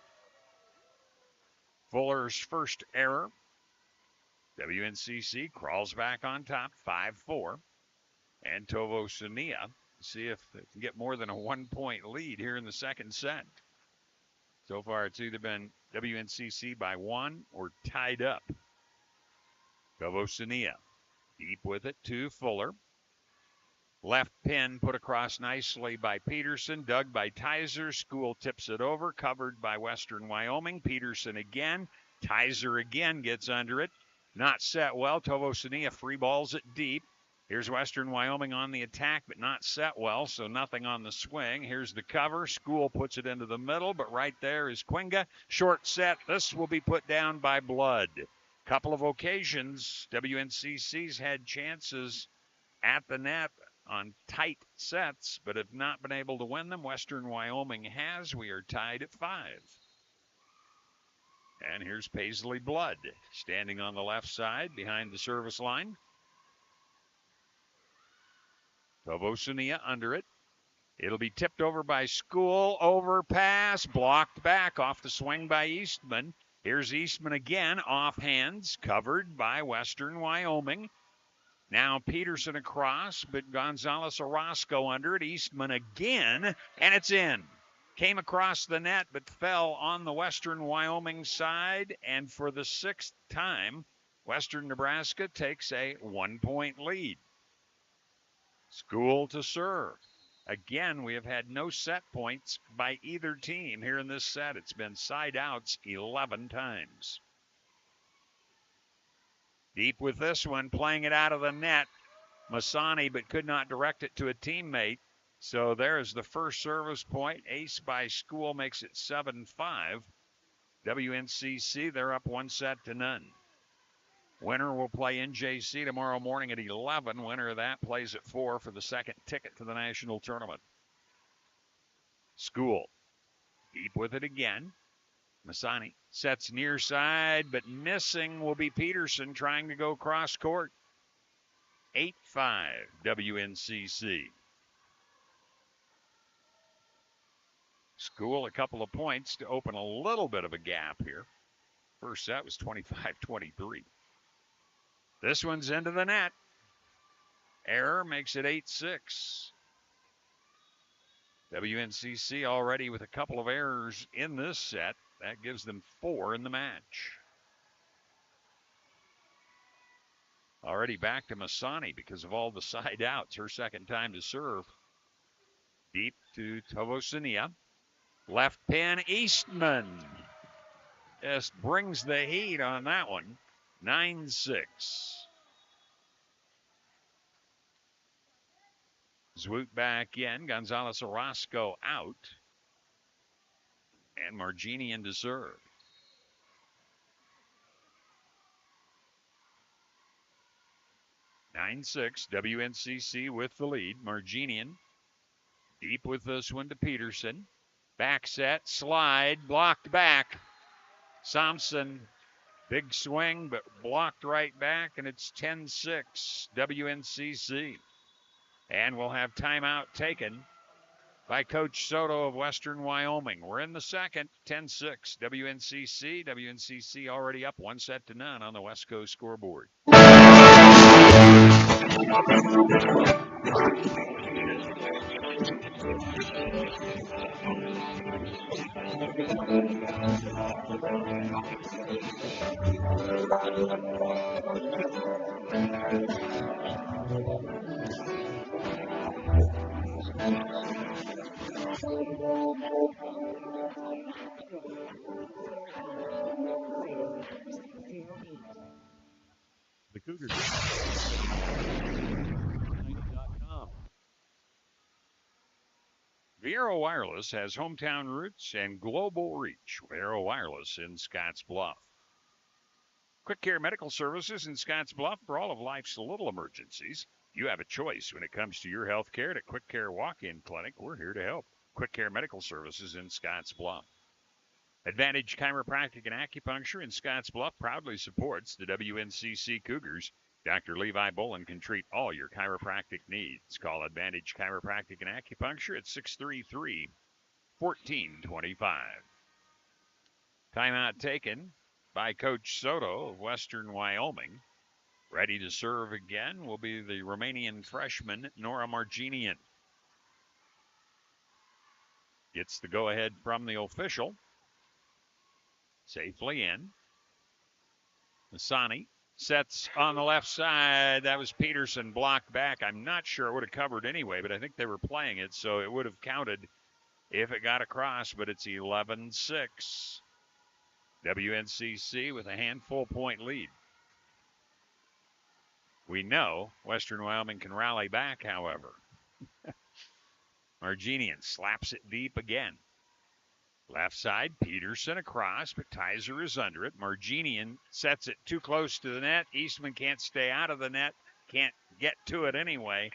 Fuller's first error. WNCC crawls back on top, 5-4. And Tovo Sunia, see if they can get more than a 1-point lead here in the second set. So far, it's either been WNCC by 1 or tied up. Tovo Sunia. Deep with it to Fuller. Left pin put across nicely by Peterson. Dug by Tizer. School tips it over. Covered by Western Wyoming. Peterson again. Tizer again gets under it. Not set well. Tovo Sunia free balls it deep. Here's Western Wyoming on the attack, but not set well, so nothing on the swing. Here's the cover. School puts it into the middle, but right there is Quinga. Short set. This will be put down by Blood. Couple of occasions, WNCC's had chances at the net on tight sets, but have not been able to win them. Western Wyoming has. We are tied at 5. And here's Paisley Blood, standing on the left side behind the service line. Tovo Sunia under it. It'll be tipped over by School. Overpass. Blocked back off the swing by Eastman. Here's Eastman again. Off hands. Covered by Western Wyoming. Now Peterson across, but Gonzalez Orozco under it. Eastman again, and it's in. Came across the net, but fell on the Western Wyoming side. And for the 6th time, Western Nebraska takes a 1-point lead. School to serve. Again, we have had no set points by either team here in this set. It's been side outs 11 times. Deep with this one, playing it out of the net. Masani, but could not direct it to a teammate. So there's the first service point. Ace by School makes it 7-5. WNCC, they're up 1-0. Winner will play NJC tomorrow morning at 11. Winner of that plays at 4 for the second ticket to the national tournament. School, deep with it again. Masani sets near side, but missing will be Peterson trying to go cross court. 8-5 WNCC. School a couple of points to open a little bit of a gap here. First set was 25-23. This one's into the net. Error makes it 8-6. WNCC already with a couple of errors in this set. That gives them 4 in the match. Already back to Masani because of all the side outs. Her second time to serve. Deep to Tovosinia. Left pin, Eastman. Just brings the heat on that one. 9-6. Zwoot back in. Gonzalez Orozco out. And Marginian to serve. WNCC with the lead. Marginian deep with this one to Peterson. Back set, slide, blocked back. Thompson, big swing, but blocked right back, and it's 10-6 WNCC. And we'll have timeout taken by Coach Soto of Western Wyoming. We're in the second, 10-6 WNCC. WNCC already up 1-0 on the West Coast scoreboard. The Cougars. Viero Wireless has hometown roots and global reach. Viero Wireless in Scotts Bluff. Quick Care Medical Services in Scotts Bluff for all of life's little emergencies. You have a choice when it comes to your health care. At Quick Care Walk-In Clinic, we're here to help. Quick Care Medical Services in Scotts Bluff. Advantage Chiropractic and Acupuncture in Scotts Bluff proudly supports the WNCC Cougars. Dr. Levi Bolin can treat all your chiropractic needs. Call Advantage Chiropractic and Acupuncture at 633-1425. Timeout taken by Coach Soto of Western Wyoming. Ready to serve again will be the Romanian freshman, Nora Marginian. Gets the go-ahead from the official. Safely in. Masani sets on the left side. That was Peterson, blocked back. I'm not sure it would have covered anyway, but I think they were playing it, so it would have counted if it got across, but it's 11-6. WNCC with a handful point lead. We know Western Wyoming can rally back, however. Marginian slaps it deep again. Left side, Peterson across, but Tizer is under it. Marginian sets it too close to the net. Eastman can't stay out of the net, can't get to it anyway,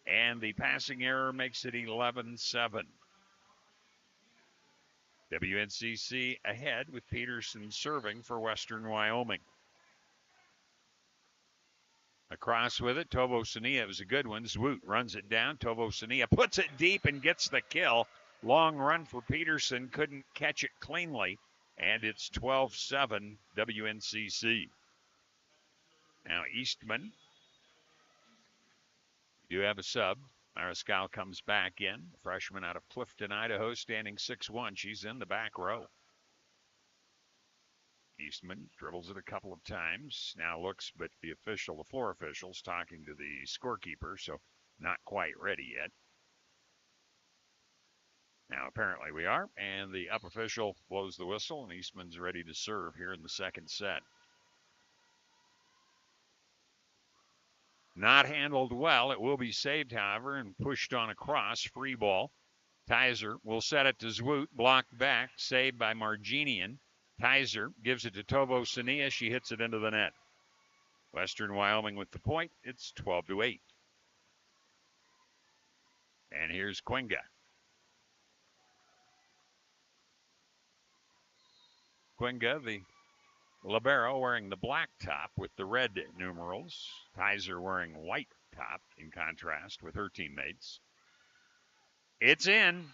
and the passing error makes it 11-7. WNCC ahead with Peterson serving for Western Wyoming. Across with it, Tovo Sania. It was a good one. Zwoot runs it down. Tovo Sania puts it deep and gets the kill. Long run for Peterson. Couldn't catch it cleanly. And it's 12-7 WNCC. Now Eastman. You have a sub. Mariscal comes back in. Freshman out of Clifton, Idaho, standing 6'1". She's in the back row. Eastman dribbles it a couple of times. Now looks, but the floor official's talking to the scorekeeper, so not quite ready yet. Now apparently we are, and the up official blows the whistle, and Eastman's ready to serve here in the second set. Not handled well. It will be saved, however, and pushed on across. Free ball. Tizer will set it to Zwoot. Blocked back. Saved by Marginian. Tizer gives it to Tovo Sania. She hits it into the net. Western Wyoming with the point. It's 12-8. And here's Quinga. Quinga, the libero, wearing the black top with the red numerals. Tizer wearing white top in contrast with her teammates. It's in.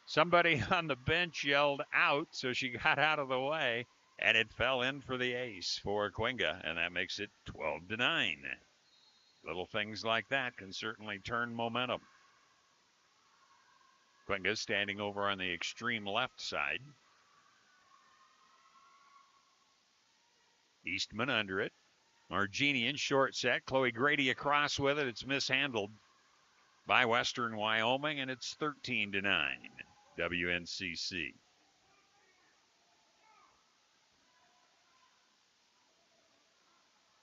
Somebody on the bench yelled out, so she got out of the way, and it fell in for the ace for Quinga, and that makes it 12-9. Little things like that can certainly turn momentum. Quinga standing over on the extreme left side. Eastman under it. Marginian short set. Chloe Grady across with it. It's mishandled by Western Wyoming, and it's 13-9. WNCC.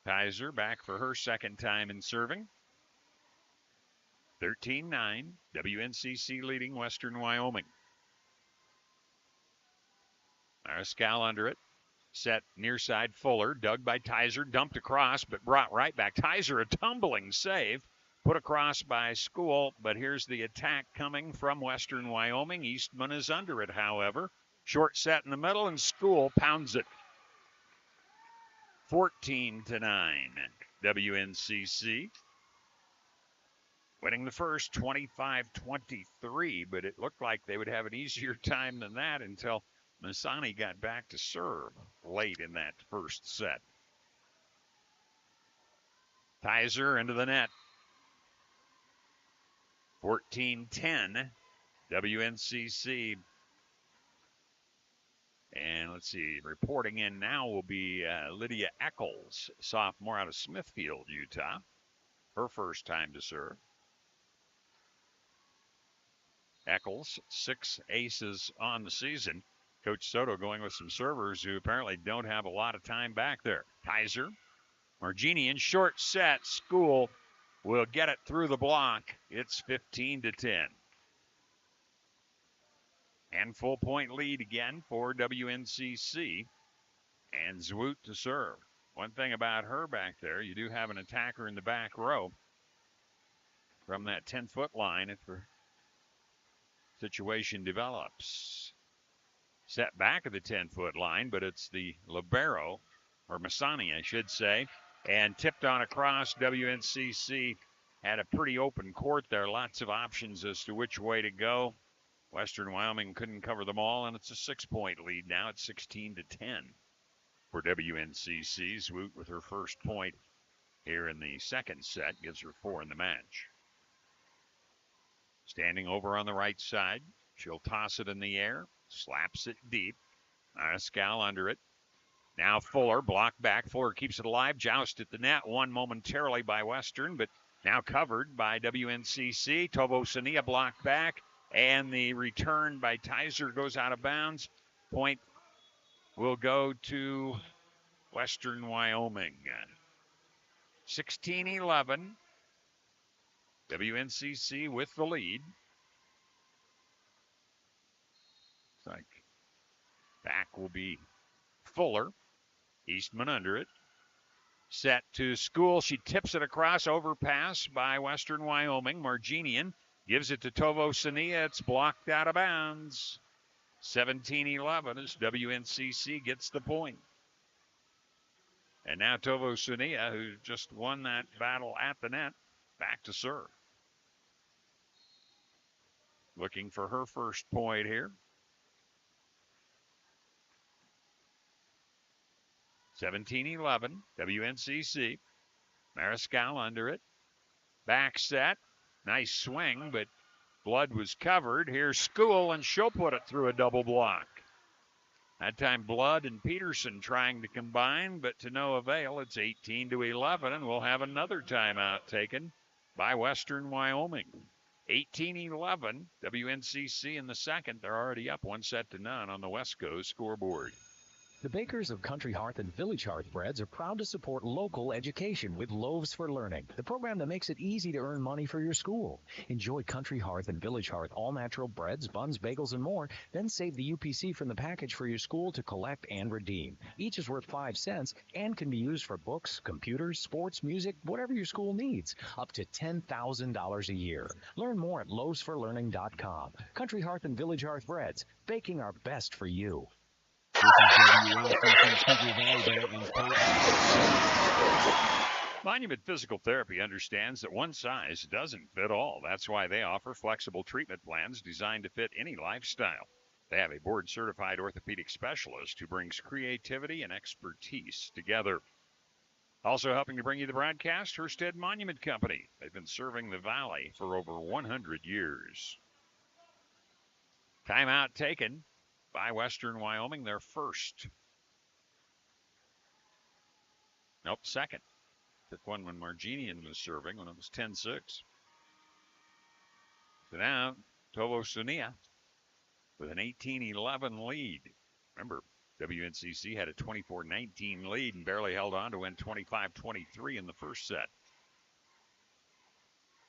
Tizer back for her second time in serving. 13-9. WNCC leading Western Wyoming. Mariscal under it. Set near side Fuller. Dug by Tizer. Dumped across, but brought right back. Tizer, a tumbling save. Put across by School, but here's the attack coming from Western Wyoming. Eastman is under it, however. Short set in the middle, and School pounds it. 14-9. WNCC. Winning the first 25-23, but it looked like they would have an easier time than that until Masani got back to serve late in that first set. Tizer into the net. 14-10, WNCC. And let's see, reporting in now will be Lydia Eccles, sophomore out of Smithfield, Utah. Her first time to serve. Eccles, 6 aces on the season. Coach Soto going with some servers who apparently don't have a lot of time back there. Tizer, Marginian, short set. School will get it through the block. It's 15-10. And full point lead again for WNCC. And Zwoot to serve. One thing about her back there, you do have an attacker in the back row from that 10-foot line if the situation develops. Set back of the 10-foot line, but it's the libero, or Masani, I should say, and tipped on across. WNCC had a pretty open court there. Lots of options as to which way to go. Western Wyoming couldn't cover them all, and it's a 6-point lead now. It's 16-10 for WNCC. Zwoot with her first point here in the second set. Gives her 4 in the match. Standing over on the right side. She'll toss it in the air. Slaps it deep. Mariscal under it. Now Fuller, blocked back. Fuller keeps it alive. Joust at the net. Won momentarily by Western, but now covered by WNCC. Tovo Sania blocked back. And the return by Tizer goes out of bounds. Point will go to Western Wyoming. 16-11. WNCC with the lead. Looks like back will be Fuller. Eastman under it. Set to School. She tips it across. Overpass by Western Wyoming. Marginian gives it to Tovo Sania. It's blocked out of bounds. 17-11 as WNCC gets the point. And now Tovo Sunia, who just won that battle at the net, back to serve. Looking for her first point here. 17-11, WNCC. Mariscal under it. Back set. Nice swing, but Blood was covered. Here's School, and she'll put it through a double block. That time Blood and Peterson trying to combine, but to no avail. It's 18-11, and we'll have another timeout taken by Western Wyoming. 18-11, WNCC in the second. They're already up 1-0 on the Wesco scoreboard. The bakers of Country Hearth and Village Hearth Breads are proud to support local education with Loaves for Learning, the program that makes it easy to earn money for your school. Enjoy Country Hearth and Village Hearth all-natural breads, buns, bagels, and more. Then save the UPC from the package for your school to collect and redeem. Each is worth 5 cents and can be used for books, computers, sports, music, whatever your school needs. Up to $10,000 a year. Learn more at loavesforlearning.com. Country Hearth and Village Hearth Breads, baking our best for you. This is WLCC Volleyball and Monument Physical Therapy understands that one size doesn't fit all. That's why they offer flexible treatment plans designed to fit any lifestyle. They have a board-certified orthopedic specialist who brings creativity and expertise together. Also helping to bring you the broadcast, Herstead Monument Company. They've been serving the Valley for over 100 years. Timeout taken by Western Wyoming, their first. Nope, second. Took one when Marginian was serving when it was 10-6. So now, Tovo Sunia with an 18-11 lead. Remember, WNCC had a 24-19 lead and barely held on to win 25-23 in the first set.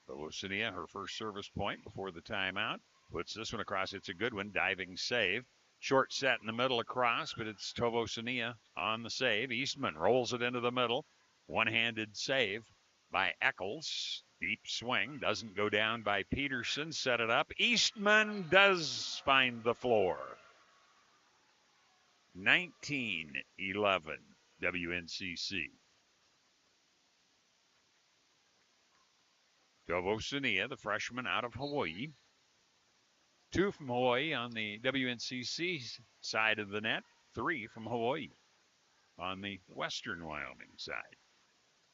Tovo Sunia, her first service point before the timeout. Puts this one across. It's a good one. Diving save. Short set in the middle across, but it's Tovo Sunia on the save. Eastman rolls it into the middle. One-handed save by Eccles. Deep swing. Doesn't go down by Peterson. Set it up. Eastman does find the floor. 19-11 WNCC. Tovo Sunia, the freshman out of Hawaii. 2 from Hawaii on the WNCC side of the net. 3 from Hawaii on the Western Wyoming side.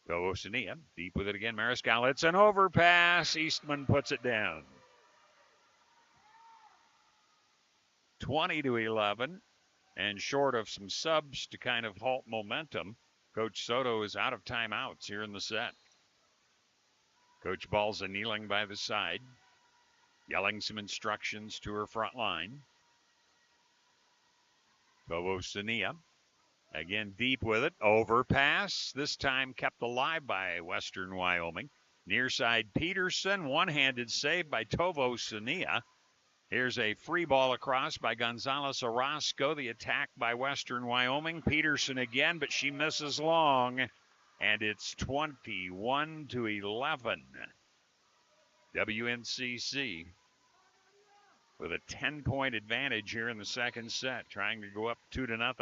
Tovo Sunia, deep with it again. Mariscal, it's an overpass. Eastman puts it down. 20-11, and short of some subs to kind of halt momentum, Coach Soto is out of timeouts here in the set. Coach Balza kneeling by the side, yelling some instructions to her front line. Tovo Sunia, again deep with it. Overpass, this time kept alive by Western Wyoming. Near side Peterson, one-handed save by Tovo Sunia. Here's a free ball across by Gonzalez Orozco. The attack by Western Wyoming. Peterson again, but she misses long. And it's 21-11. WNCC with a 10-point advantage here in the second set, trying to go up 2-0.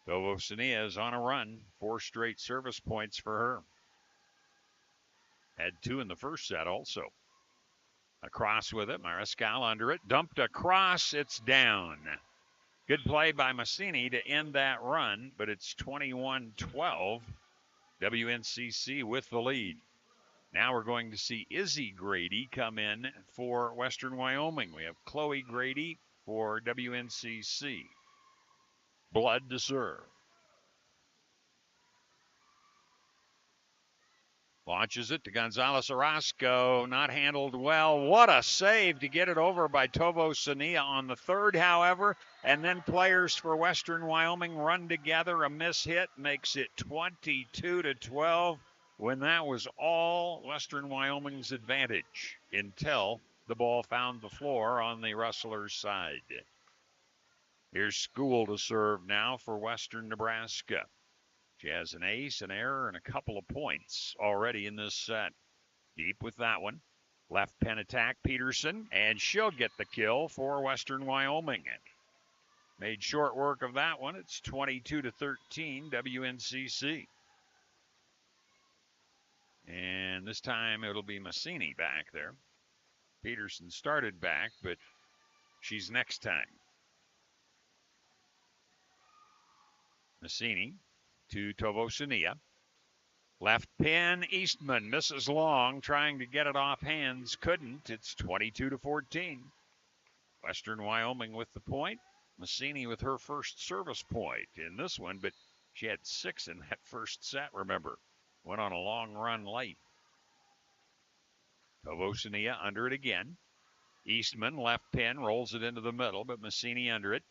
Tovo Sunia is on a run. 4 straight service points for her. Had 2 in the first set also. Across with it, Mariscal under it. Dumped across, it's down. Good play by Massini to end that run, but it's 21-12. WNCC with the lead. Now we're going to see Izzy Grady come in for Western Wyoming. We have Chloe Grady for WNCC. Blood to serve. Launches it to Gonzalez Orozco. Not handled well. What a save to get it over by Tovo Sunia on the third, however. And then players for Western Wyoming run together. A mishit makes it 22-12 when that was all Western Wyoming's advantage until the ball found the floor on the wrestler's side. Here's School to serve now for Western Nebraska. She has an ace, an error, and a couple of points already in this set. Deep with that one. Left pin attack, Peterson, and she'll get the kill for Western Wyoming. made short work of that one. It's 22-13, WNCC. And this time it'll be Massini back there. Peterson started back, but she's next time. Massini to Tovosania. Left pin, Eastman misses long, trying to get it off hands, couldn't. It's 22-14. Western Wyoming with the point. Massini with her first service point in this one, but she had 6 in that first set, remember. Went on a long run late. Tovosania under it again. Eastman, left pin, rolls it into the middle, but Massini under it.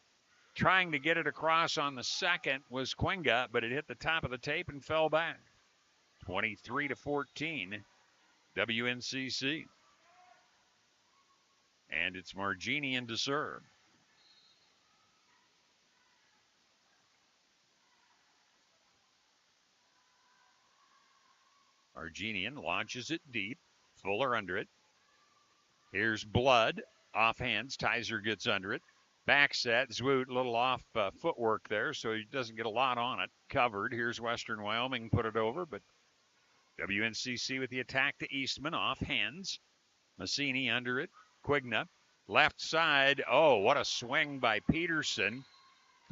Trying to get it across on the second was Quinga, but it hit the top of the tape and fell back. 23-14, WNCC. And it's Marginian to serve. Marginian launches it deep. Fuller under it. Here's Blood. Off hands. Tizer gets under it. Back set. Zwoot, a little off footwork there, so he doesn't get a lot on it. Covered. Here's Western Wyoming, put it over, but WNCC with the attack to Eastman. Off hands. Massini under it. Quigna. Left side. Oh, what a swing by Peterson.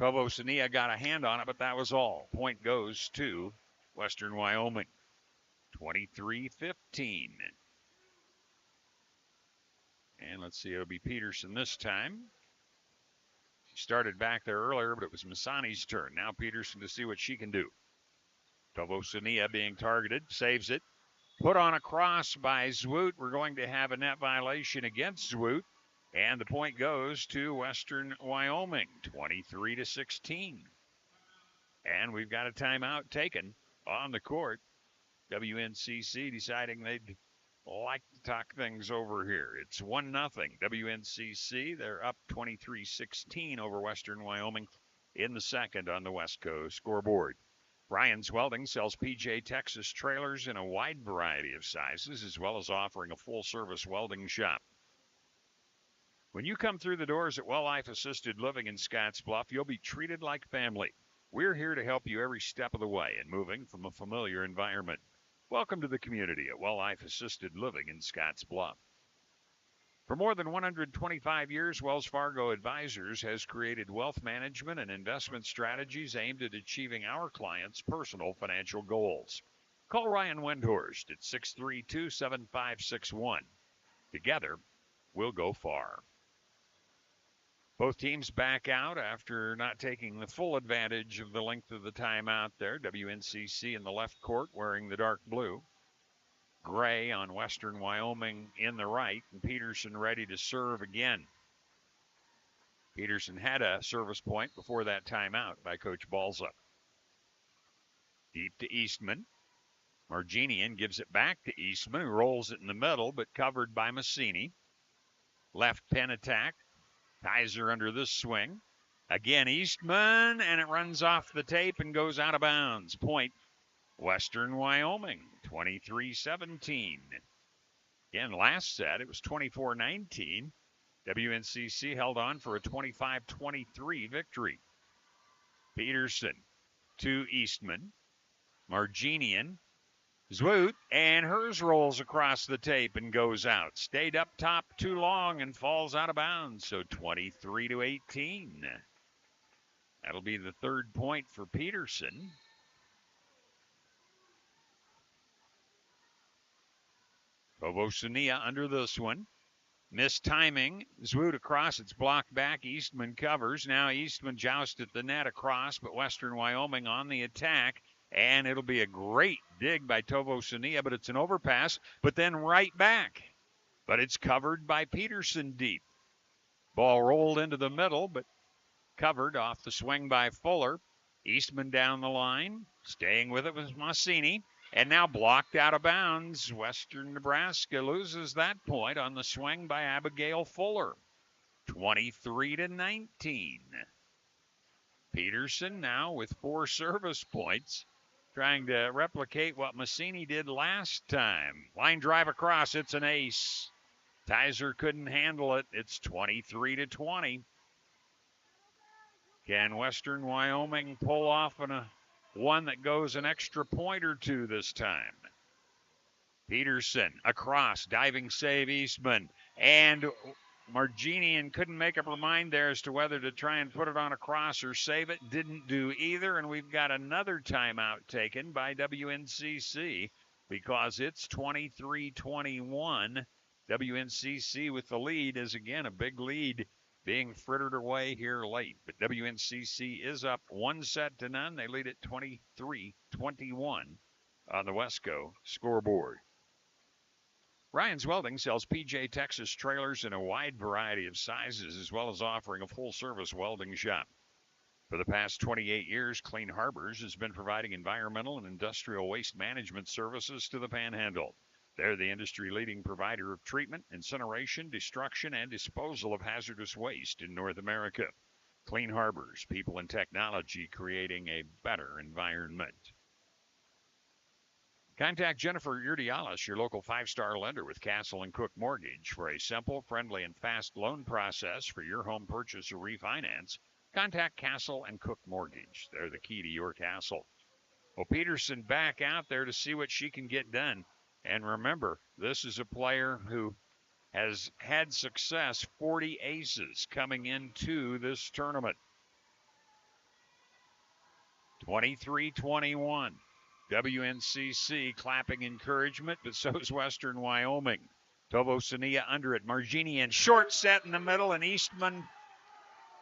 Tovosania got a hand on it, but that was all. Point goes to Western Wyoming. 23-15. And let's see, it'll be Peterson this time. She started back there earlier, but it was Masani's turn. Now Peterson to see what she can do. Tovosania being targeted, saves it. Put on a cross by Zwoot. We're going to have a net violation against Zwoot. And the point goes to Western Wyoming, 23-16. And we've got a timeout taken on the court. WNCC deciding they'd like to talk things over here. It's 1-0. WNCC, they're up 23-16 over Western Wyoming in the second on the West Coast scoreboard. Ryan's Welding sells PJ Texas trailers in a wide variety of sizes, as well as offering a full-service welding shop. When you come through the doors at Well Life Assisted Living in Scottsbluff, you'll be treated like family. We're here to help you every step of the way in moving from a familiar environment. Welcome to the community at Well Life Assisted Living in Scottsbluff. For more than 125 years, Wells Fargo Advisors has created wealth management and investment strategies aimed at achieving our clients' personal financial goals. Call Ryan Wendhorst at 632-7561. Together, we'll go far. Both teams back out after not taking the full advantage of the length of the timeout there. WNCC in the left court wearing the dark blue. Gray on Western Wyoming in the right, and Peterson ready to serve again. Peterson had a service point before that timeout by Coach Balza. Deep to Eastman. Marginian gives it back to Eastman, who rolls it in the middle, but covered by Massini. Left pin attack. Tizer under this swing. Again, Eastman, and it runs off the tape and goes out of bounds. Point, Western Wyoming, 23-17. Again, last set, it was 24-19. WNCC held on for a 25-23 victory. Peterson to Eastman. Marginian. Zwoot, and hers rolls across the tape and goes out. Stayed up top too long and falls out of bounds, so 23-18. That'll be the third point for Peterson. Tovosania under this one. Missed timing. Zwoot across. It's blocked back. Eastman covers. Now Eastman jousts at the net across, but Western Wyoming on the attack. And it'll be a great dig by Tovosania, but it's an overpass, but then right back. But it's covered by Peterson deep. Ball rolled into the middle, but covered off the swing by Fuller. Eastman down the line. Staying with it was Massini. And now blocked out of bounds. Western Nebraska loses that point on the swing by Abigail Fuller. 23-19. Peterson now with 4 service points, trying to replicate what Massini did last time. Line drive across, it's an ace. Tizer couldn't handle it. It's 23-20. Can Western Wyoming pull off one that goes an extra point or two this time? Peterson across, diving save Eastman, and Marginian couldn't make up her mind there as to whether to try and put it on a cross or save it. Didn't do either, and we've got another timeout taken by WNCC because it's 23-21. WNCC with the lead is again a big lead being frittered away here late. But WNCC is up 1-0. They lead at 23-21 on the Wesco scoreboard. Ryan's Welding sells PJ Texas trailers in a wide variety of sizes, as well as offering a full-service welding shop. For the past 28 years, Clean Harbors has been providing environmental and industrial waste management services to the Panhandle. They're the industry-leading provider of treatment, incineration, destruction, and disposal of hazardous waste in North America. Clean Harbors, people and technology creating a better environment. Contact Jennifer Urdialis, your local 5-star lender with Castle and Cook Mortgage, for a simple, friendly, and fast loan process for your home purchase or refinance. Contact Castle and Cook Mortgage. They're the key to your castle. Well, Peterson back out there to see what she can get done. And remember, this is a player who has had success, 40 aces coming into this tournament. 23-21. WNCC clapping encouragement, but so is Western Wyoming. Tovo Sania under it. Marginian short set in the middle, and Eastman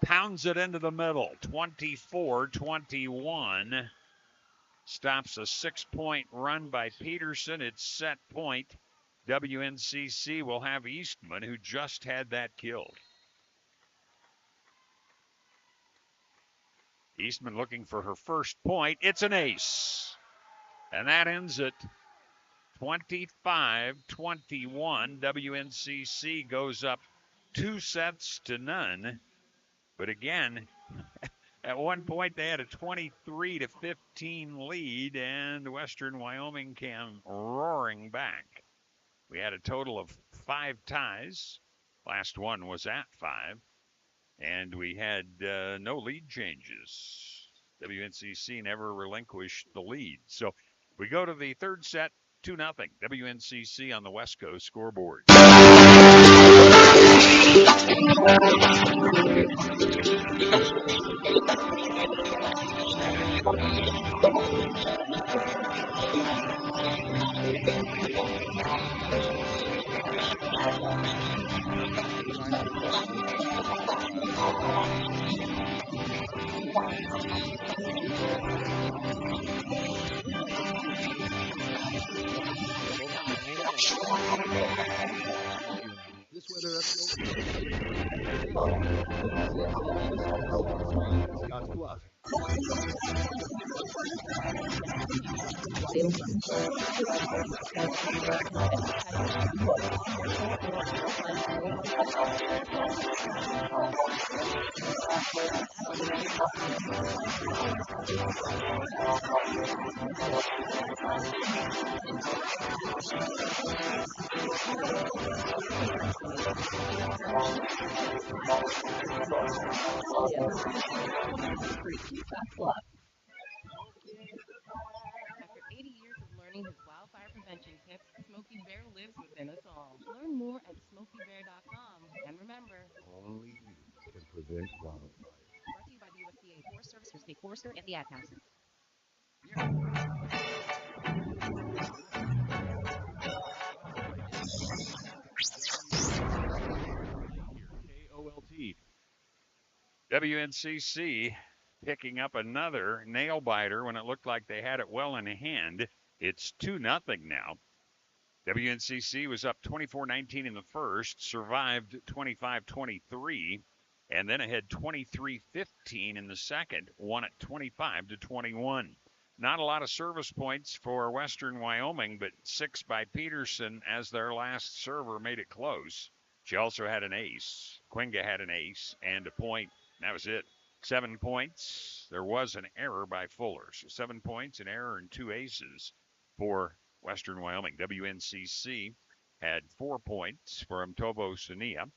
pounds it into the middle. 24-21. Stops a 6-point run by Peterson. It's set point. WNCC will have Eastman, who just had that killed. Eastman looking for her first point. It's an ace. And that ends it 25-21. WNCC goes up 2-0. But again, at one point they had a 23-15 lead, and Western Wyoming came roaring back. We had a total of 5 ties. Last one was at 5. And we had no lead changes. WNCC never relinquished the lead. So we go to the third set, 2-0. WNCC on the West Coast scoreboard. This weather update. Scotts Bluff. After 80 years of learning his wildfire prevention tips, Smokey Bear lives within us all. Learn more at SmokeyBear.com. And remember, Only you can prevent wildfire. brought to you by the USDA Forest Service, your state forester, and the Ad Council. KOLT. WNCC picking up another nail biter when it looked like they had it well in hand. It's 2-0 now. WNCC was up 24-19 in the first, survived 25-23, and then ahead 23-15 in the second, won at 25-21. Not a lot of service points for Western Wyoming, but 6 by Peterson as their last server made it close. She also had an ace. Quinga had an ace and a point. That was it. 7 points. There was an error by Fuller. So 7 points, an error, and 2 aces for Western Wyoming. WNCC had 4 points from Tovo Sania,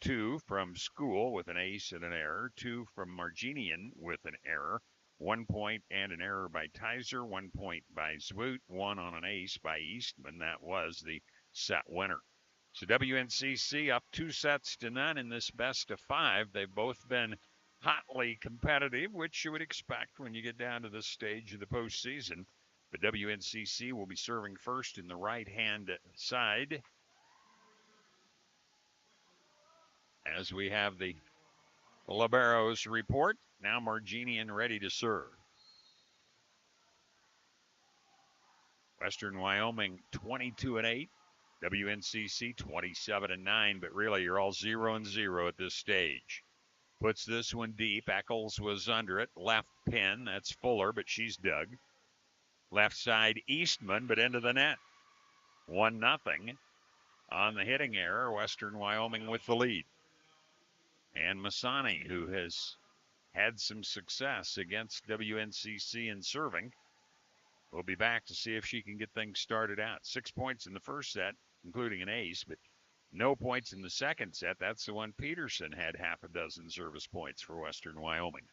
2 from School with an ace and an error, 2 from Marginian with an error, 1 point and an error by Tizer, 1 point by Zwoot, 1 on an ace by Eastman. That was the set winner. So WNCC up 2 sets to none in this best of 5. They've both been hotly competitive, which you would expect when you get down to this stage of the postseason. But WNCC will be serving first in the right-hand side as we have the liberos report. Now Marginian ready to serve. Western Wyoming 22-8. WNCC 27-9, but really you're all 0-0 at this stage. Puts this one deep. Eccles was under it. Left pin. That's Fuller, but she's dug. Left side Eastman, but into the net. 1-0 on the hitting error. Western Wyoming with the lead. And Masani, who has had some success against WNCC in serving, will be back to see if she can get things started out. 6 points in the first set, including an ace, but no points in the second set. That's the one Peterson had half a dozen service points for Western Wyoming.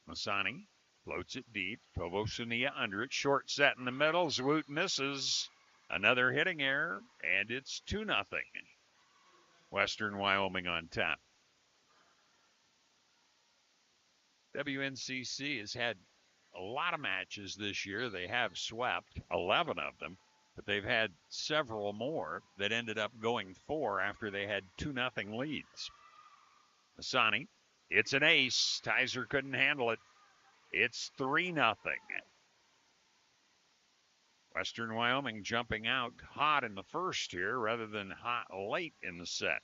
Masani floats it deep. Tovosunia under it. Short set in the middle. Zwoot misses. Another hitting error, and it's 2-0. Western Wyoming on top. WNCC has had a lot of matches this year. They have swept 11 of them, but they've had several more that ended up going 4 after they had 2-0 leads. Masani, it's an ace. Tizer couldn't handle it. It's 3-0. Western Wyoming jumping out hot in the first here rather than hot late in the set.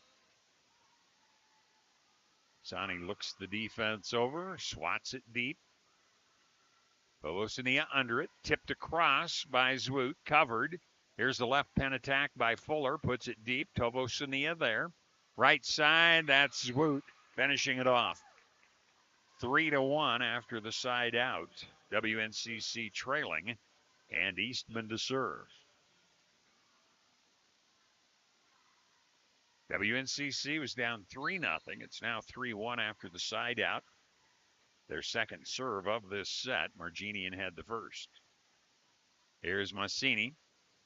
Masani looks the defense over, swats it deep. Volosania under it, tipped across by Zwoot, covered. Here's the left pin attack by Fuller, puts it deep. Tovosania there. Right side, that's Zwoot finishing it off. 3-1 after the side out. WNCC trailing, and Eastman to serve. WNCC was down 3-0. It's now 3-1 after the side out. Their second serve of this set. Marginian had the first. Here's Massini.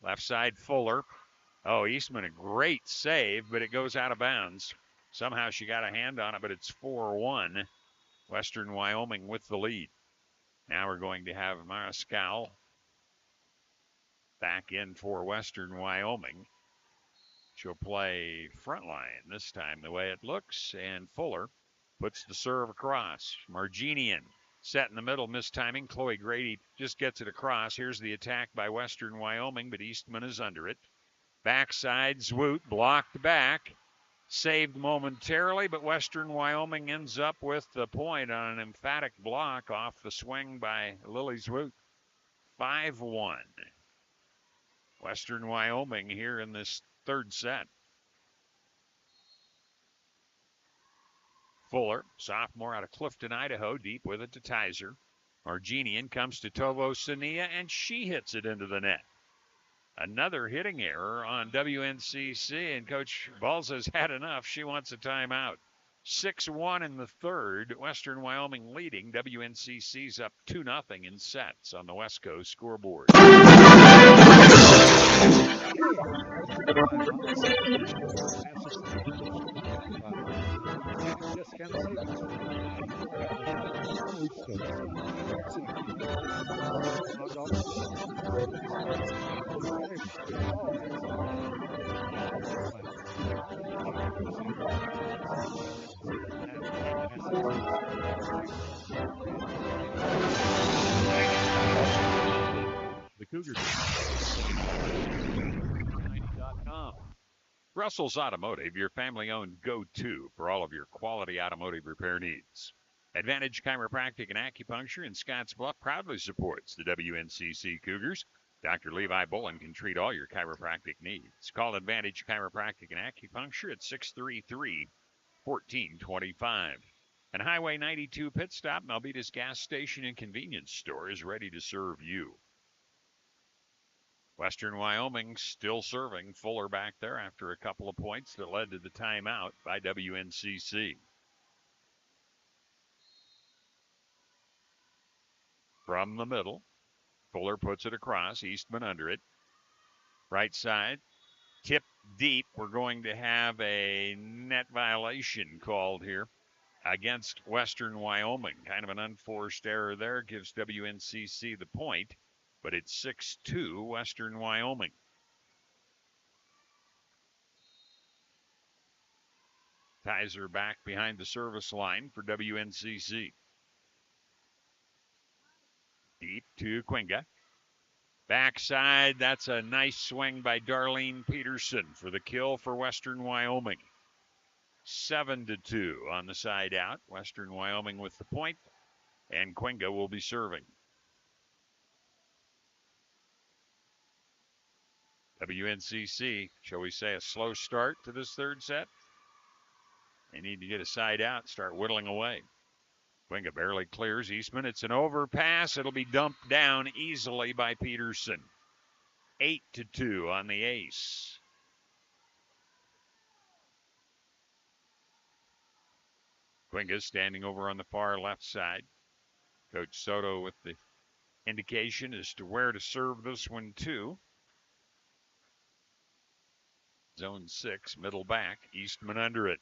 Left side Fuller. Oh, Eastman, a great save, but it goes out of bounds. Somehow she got a hand on it, but it's 4-1. Western Wyoming with the lead. Now we're going to have Mariscal back in for Western Wyoming. She'll play front line this time, the way it looks, and Fuller puts the serve across. Marginian set in the middle, mistiming. Chloe Grady just gets it across. Here's the attack by Western Wyoming, but Eastman is under it. Backside, Zwoot blocked back. Saved momentarily, but Western Wyoming ends up with the point on an emphatic block off the swing by Lily Zwoot. 5-1. Western Wyoming here in this third set. Fuller, sophomore out of Clifton, Idaho, deep with it to Tizer. Marginian comes to Tovosania, and she hits it into the net. Another hitting error on WNCC, and Coach Balza's had enough. She wants a timeout. 6-1 in the third. Western Wyoming leading. WNCC's up 2-0 in sets on the West Coast scoreboard. The Cougars. Russell's Automotive, your family-owned go-to for all of your quality automotive repair needs. Advantage Chiropractic and Acupuncture in Scottsbluff proudly supports the WNCC Cougars. Dr. Levi Bullen can treat all your chiropractic needs. Call Advantage Chiropractic and Acupuncture at 633-1425. And Highway 92 pit stop, Malvita's gas station and convenience store is ready to serve you. Western Wyoming still serving. Fuller back there after a couple of points that led to the timeout by WNCC. From the middle, Fuller puts it across. Eastman under it. Right side, tip deep. We're going to have a net violation called here against Western Wyoming. Kind of an unforced error there. Gives WNCC the point, but it's 6-2 Western Wyoming. Tizer back behind the service line for WNCC. Deep to Quinga. Backside, that's a nice swing by Darlene Peterson for the kill for Western Wyoming. 7-2 on the side out. Western Wyoming with the point, and Quinga will be serving. WNCC, shall we say, a slow start to this third set? They need to get a side out, start whittling away. Quinga barely clears Eastman. It's an overpass. It'll be dumped down easily by Peterson. 8-2 on the ace. Quinga standing over on the far left side. Coach Soto with the indication as to where to serve this one to. Zone 6, middle back. Eastman under it.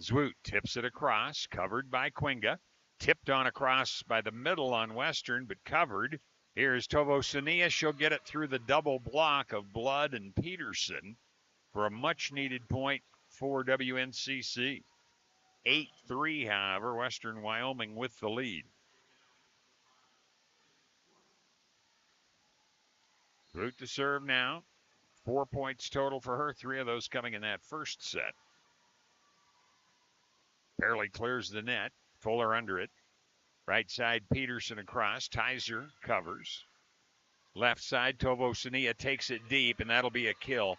Zwoot tips it across, covered by Quinga. Tipped on across by the middle on Western, but covered. Here's Tovo Sania. She'll get it through the double block of Blood and Peterson for a much-needed point for WNCC. 8-3, however, Western Wyoming with the lead. Zwoot to serve now. 4 points total for her, 3 of those coming in that first set. Barely clears the net. Fuller under it. Right side, Peterson across. Tizer covers. Left side, Tovo Sania takes it deep, and that'll be a kill.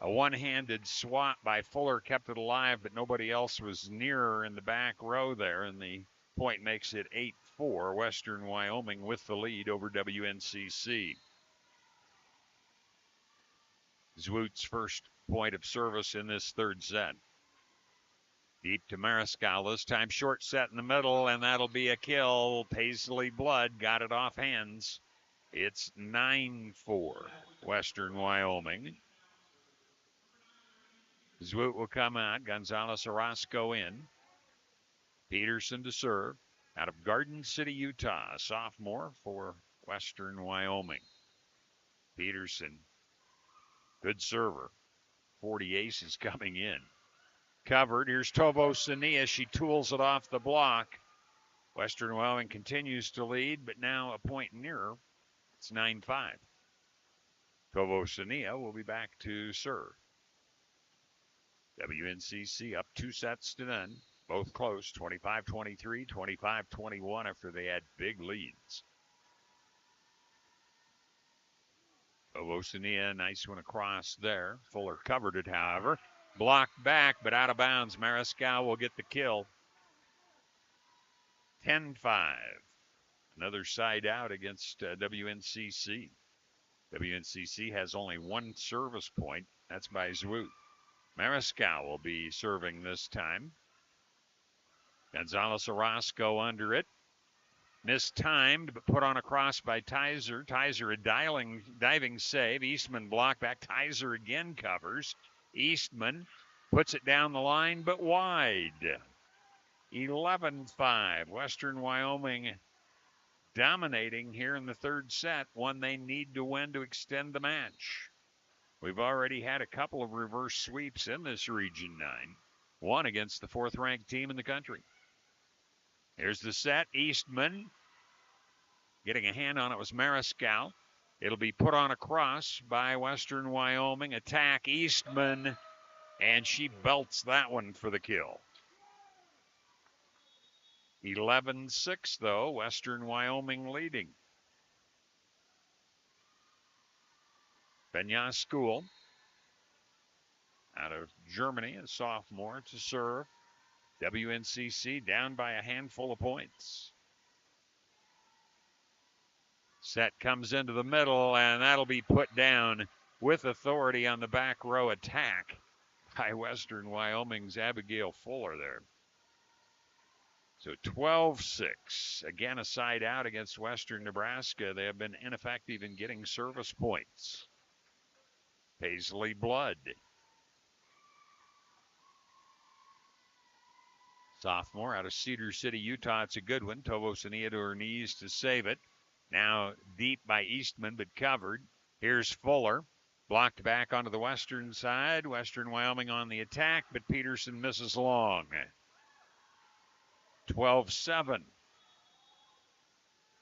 A one-handed swat by Fuller kept it alive, but nobody else was nearer in the back row there, and the point makes it 8-4. Western Wyoming with the lead over WNCC. Zwoot's first point of service in this third set. Deep to Mariscal, this time short set in the middle, and that'll be a kill. Paisley Blood got it off hands. It's 9-4, Western Wyoming. Zwoot will come out. Gonzalez Orozco in. Peterson to serve. Out of Garden City, Utah, a sophomore for Western Wyoming. Peterson, good server. 40 aces coming in. Covered. Here's Tovo Sania. She tools it off the block. Western Wyoming continues to lead, but now a point nearer. It's 9-5. Tovo Sania will be back to serve. WNCC up 2 sets to none. Both close, 25-23, 25-21 after they had big leads. Tovo Sania, nice one across there. Fuller covered it, however. Blocked back, but out of bounds. Mariscal will get the kill. 10-5. Another side out against WNCC. WNCC has only one service point. That's by Zwoot. Mariscal will be serving this time. Gonzalez Orozco under it. Mistimed, but put on a cross by Tizer. Tizer a diving save. Eastman blocked back. Tizer again covers. Eastman puts it down the line, but wide. 11-5. Western Wyoming dominating here in the third set. One they need to win to extend the match. We've already had a couple of reverse sweeps in this Region 9. One against the 4th-ranked team in the country. Here's the set. Eastman getting a hand on it was Mariscal. It'll be put on a cross by Western Wyoming. Attack Eastman, and she belts that one for the kill. 11-6, though. Western Wyoming leading. Benya School out of Germany, a sophomore to serve. WNCC down by a handful of points. Set comes into the middle, and that'll be put down with authority on the back row attack by Western Wyoming's Abigail Fuller there. So 12-6. Again, a side out against Western Nebraska. They have been ineffective in getting service points. Paisley Blood. Sophomore out of Cedar City, Utah. It's a good one. Tovosania to her knees to save it. Now deep by Eastman, but covered. Here's Fuller. Blocked back onto the Western side. Western Wyoming on the attack, but Peterson misses long. 12-7.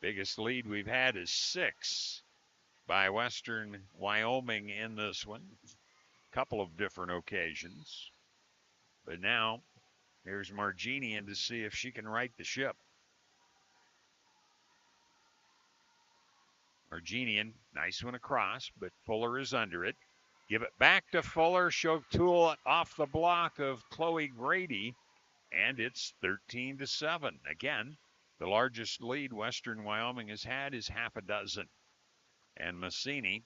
Biggest lead we've had is 6 by Western Wyoming in this one. Couple of different occasions. But now, here's Marginian to see if she can right the ship. Marginian, nice one across, but Fuller is under it. Give it back to Fuller. Tool off the block of Chloe Grady, and it's 13-7. Again, the largest lead Western Wyoming has had is half a dozen. And Massini,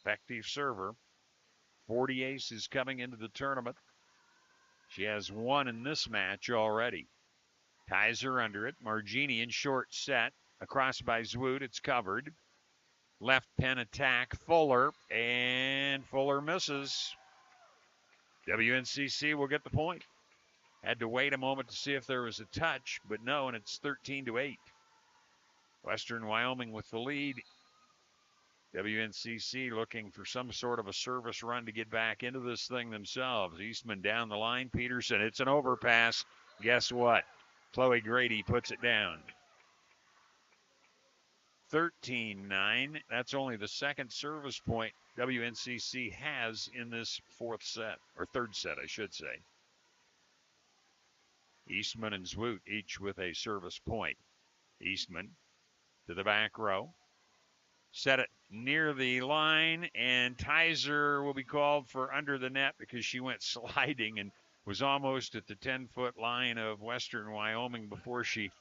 effective server, 40 aces coming into the tournament. She has 1 in this match already. Kaiser under it. Marginian short set. Across by Zwoot. It's covered. Left pin attack. Fuller. And Fuller misses. WNCC will get the point. Had to wait a moment to see if there was a touch, but no, and it's 13-8. Western Wyoming with the lead. WNCC looking for some sort of a service run to get back into this thing themselves. Eastman down the line. Peterson, it's an overpass. Guess what? Chloe Grady puts it down. 13-9. That's only the second service point WNCC has in this fourth set, or third set, I should say. Eastman and Zwoot each with a service point. Eastman to the back row. Set it near the line, and Tizer will be called for under the net because she went sliding and was almost at the 10-foot line of Western Wyoming before she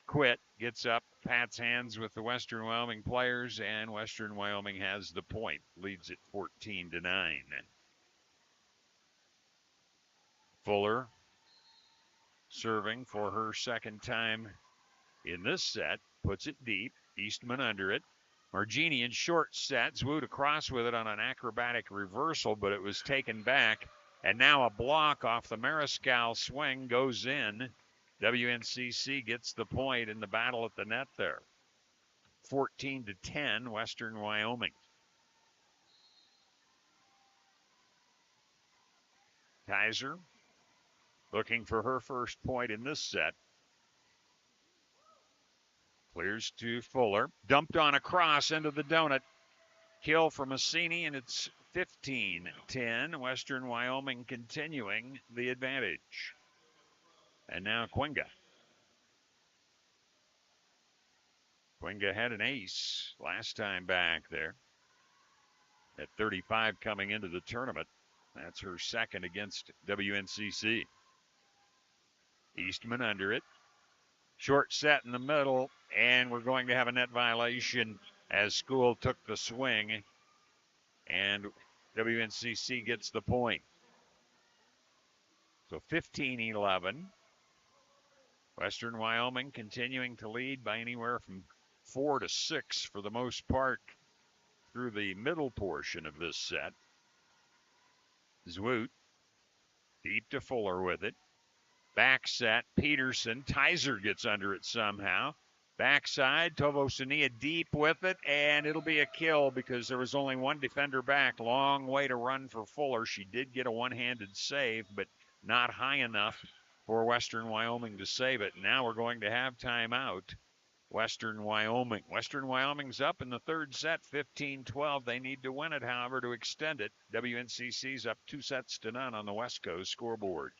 quit. Gets up, pats hands with the Western Wyoming players, and Western Wyoming has the point. Leads it 14-9. Fuller serving for her second time in this set. Puts it deep. Eastman under it. Marginian short set. Zwoot across with it on an acrobatic reversal, but it was taken back. And now a block off the Mariscal swing goes in. WNCC gets the point in the battle at the net there. 14-10, Western Wyoming. Kaiser looking for her first point in this set. Clears to Fuller. Dumped on a cross into the donut. Kill for Massini, and it's 15-10. Western Wyoming continuing the advantage. And now Quinga. Quinga had an ace last time back there. At 35 coming into the tournament. That's her second against WNCC. Eastman under it. Short set in the middle, and we're going to have a net violation as School took the swing, and WNCC gets the point. So 15-11. Western Wyoming continuing to lead by anywhere from 4 to 6 for the most part through the middle portion of this set. Zwoot deep to Fuller with it. Back set, Peterson. Tizer gets under it somehow. Backside, Tovosania deep with it, and it'll be a kill because there was only one defender back. Long way to run for Fuller. She did get a one-handed save, but not high enough for Western Wyoming to save it. Now we're going to have timeout. Western Wyoming. Western Wyoming's up in the third set, 15-12. They need to win it, however, to extend it. WNCC's up 2-0 on the West Coast scoreboard.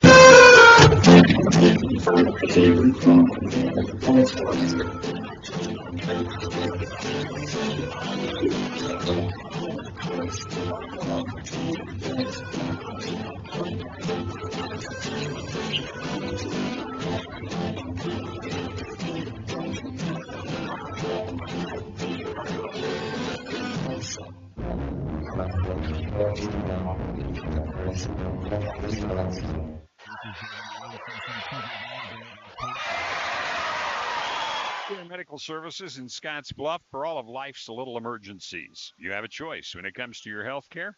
Medical services in Scotts Bluff for all of life's little emergencies. You have a choice when it comes to your health care.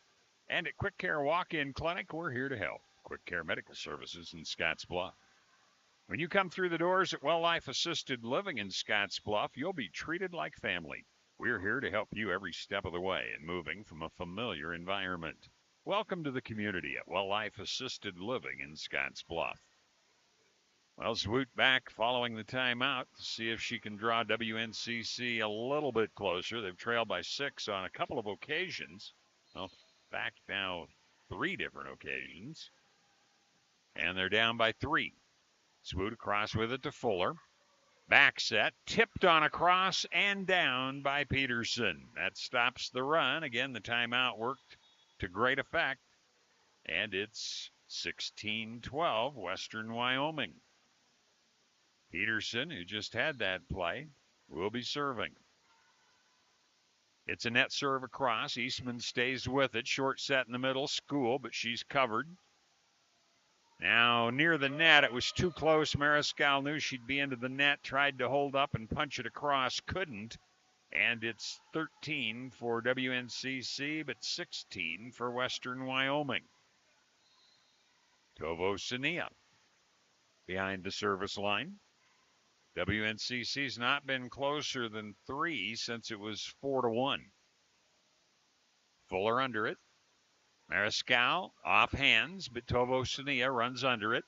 And at Quick Care Walk-In Clinic, we're here to help. Quick Care Medical Services in Scotts Bluff. When you come through the doors at Well Life Assisted Living in Scotts Bluff, you'll be treated like family. We're here to help you every step of the way in moving from a familiar environment. Welcome to the community at Well Life Assisted Living in Scotts Bluff. Well, Zwoot back following the timeout to see if she can draw WNCC a little bit closer. They've trailed by 6 on a couple of occasions. Well, back now 3 different occasions. And they're down by 3. Zwoot across with it to Fuller. Back set, tipped on a cross and down by Peterson. That stops the run. Again, the timeout worked to great effect. And it's 16-12, Western Wyoming. Peterson, who just had that play, will be serving. It's a net serve across. Eastman stays with it. Short set in the middle. School, but she's covered. Now, near the net, it was too close. Mariscal knew she'd be into the net, tried to hold up and punch it across, couldn't. And it's 13 for WNCC, but 16 for Western Wyoming. Tovo Sania behind the service line. WNCC's not been closer than 3 since it was 4-1. Fuller under it. Mariscal off hands, but Tovo Sania runs under it.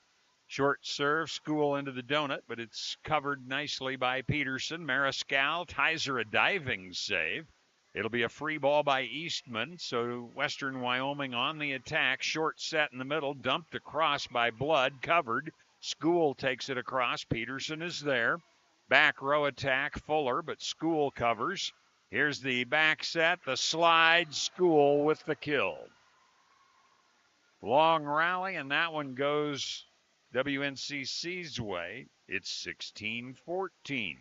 Short serve, School into the donut, but it's covered nicely by Peterson. Mariscal ties her a diving save. It'll be a free ball by Eastman, so Western Wyoming on the attack. Short set in the middle, dumped across by Blood, covered. School takes it across. Peterson is there. Back row attack, Fuller, but School covers. Here's the back set, the slide, School with the kill. Long rally, and that one goes WNCC's way. It's 16-14.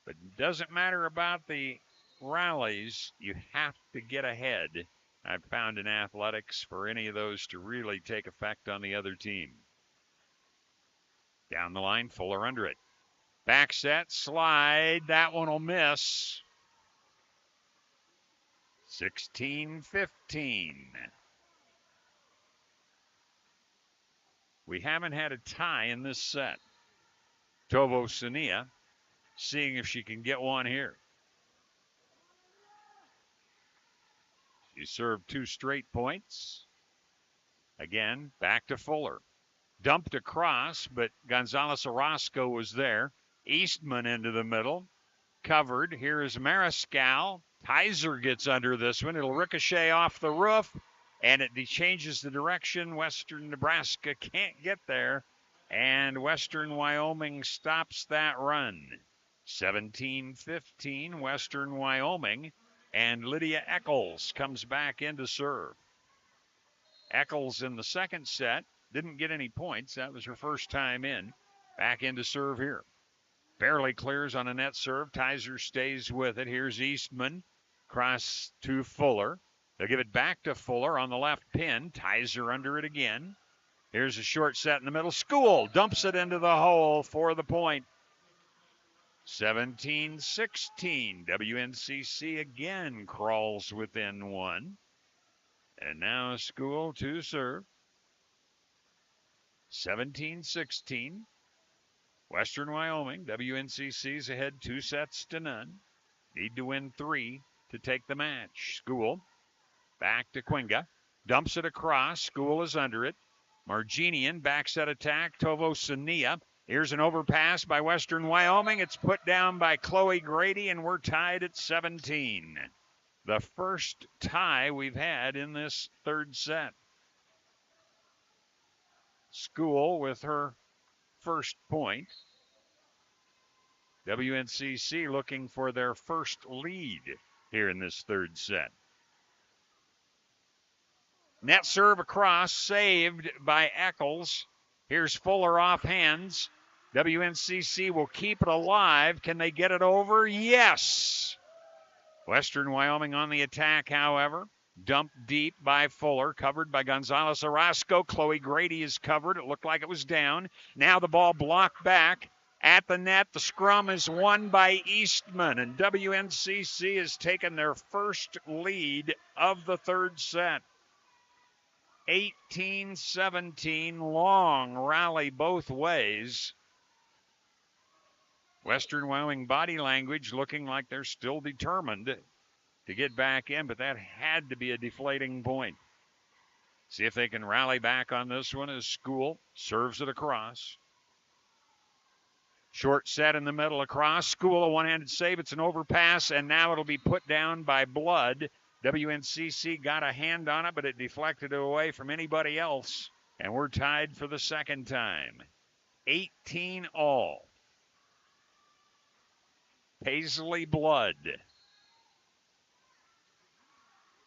But it doesn't matter about the rallies. You have to get ahead. I've found in athletics for any of those to really take effect on the other team. Down the line, Fuller under it. Back set, slide. That one will miss. 16-15. We haven't had a tie in this set. Tovo Sania seeing if she can get one here. She served 2 straight points. Again, back to Fuller. Dumped across, but Gonzalez Orozco was there. Eastman into the middle. Covered. Here is Mariscal. Heiser gets under this one. It'll ricochet off the roof, and it changes the direction. Western Nebraska can't get there, and Western Wyoming stops that run. 17-15, Western Wyoming, and Lydia Eccles comes back in to serve. Eccles in the second set didn't get any points. That was her first time in. Back in to serve here. Barely clears on a net serve. Heiser stays with it. Here's Eastman. Cross to Fuller. They'll give it back to Fuller on the left pin. Heiser under it again. Here's a short set in the middle. School dumps it into the hole for the point. 17-16. WNCC again crawls within 1. And now School to serve. 17-16. Western Wyoming. WNCC's ahead 2-0. Need to win 3 to take the match. School back to Quinga. Dumps it across. School is under it. Marginian back set attack. Tovo Sania. Here's an overpass by Western Wyoming. It's put down by Chloe Grady, and we're tied at 17. The first tie we've had in this third set. School with her first point. WNCC looking for their first lead here in this third set. Net serve across, saved by Eccles. Here's Fuller off hands. WNCC will keep it alive. Can they get it over? Yes. Western Wyoming on the attack, however. Dumped deep by Fuller, covered by Gonzalez Orozco. Chloe Grady is covered. It looked like it was down. Now the ball blocked back at the net. The scrum is won by Eastman, and WNCC has taken their first lead of the third set. 18-17, long rally both ways. Western Wyoming body language looking like they're still determined to get back in, but that had to be a deflating point. See if they can rally back on this one as School serves it across. Short set in the middle across. School, a one-handed save. It's an overpass, and now it'll be put down by Blood. WNCC got a hand on it, but it deflected away from anybody else, and we're tied for the second time. 18 all. Paisley Blood.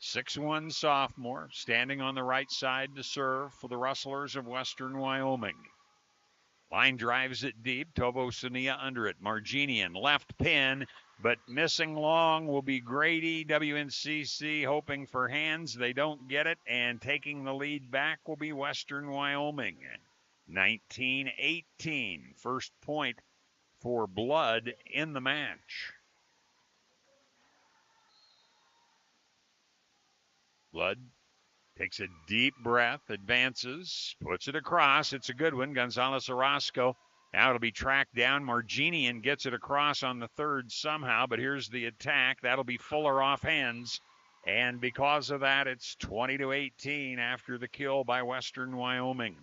6'1" sophomore, standing on the right side to serve for the Rustlers of Western Wyoming. Line drives it deep. Tobo Sania under it. Marginian left pin, but missing long will be Grady. WNCC hoping for hands. They don't get it, and taking the lead back will be Western Wyoming. 19-18. First point for Blood in the match. Blood takes a deep breath, advances, puts it across. It's a good one. Gonzalez Orozco. Now it'll be tracked down. Marginian gets it across on the third somehow, but here's the attack. That'll be Fuller off hands. And because of that, it's 20-18 after the kill by Western Wyoming.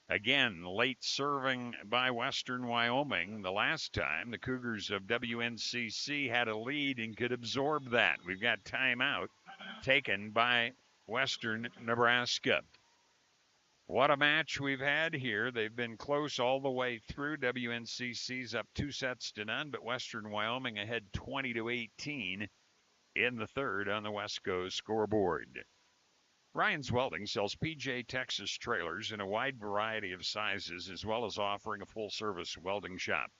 Again, late serving by Western Wyoming. The last time, the Cougars of WNCC had a lead and could absorb that. We've got timeout taken by Western Nebraska. What a match we've had here. They've been close all the way through. WNCC's up 2-0, but Western Wyoming ahead 20-18 in the third on the Wesco scoreboard. Ryan's Welding sells PJ Texas trailers in a wide variety of sizes, as well as offering a full-service welding shop.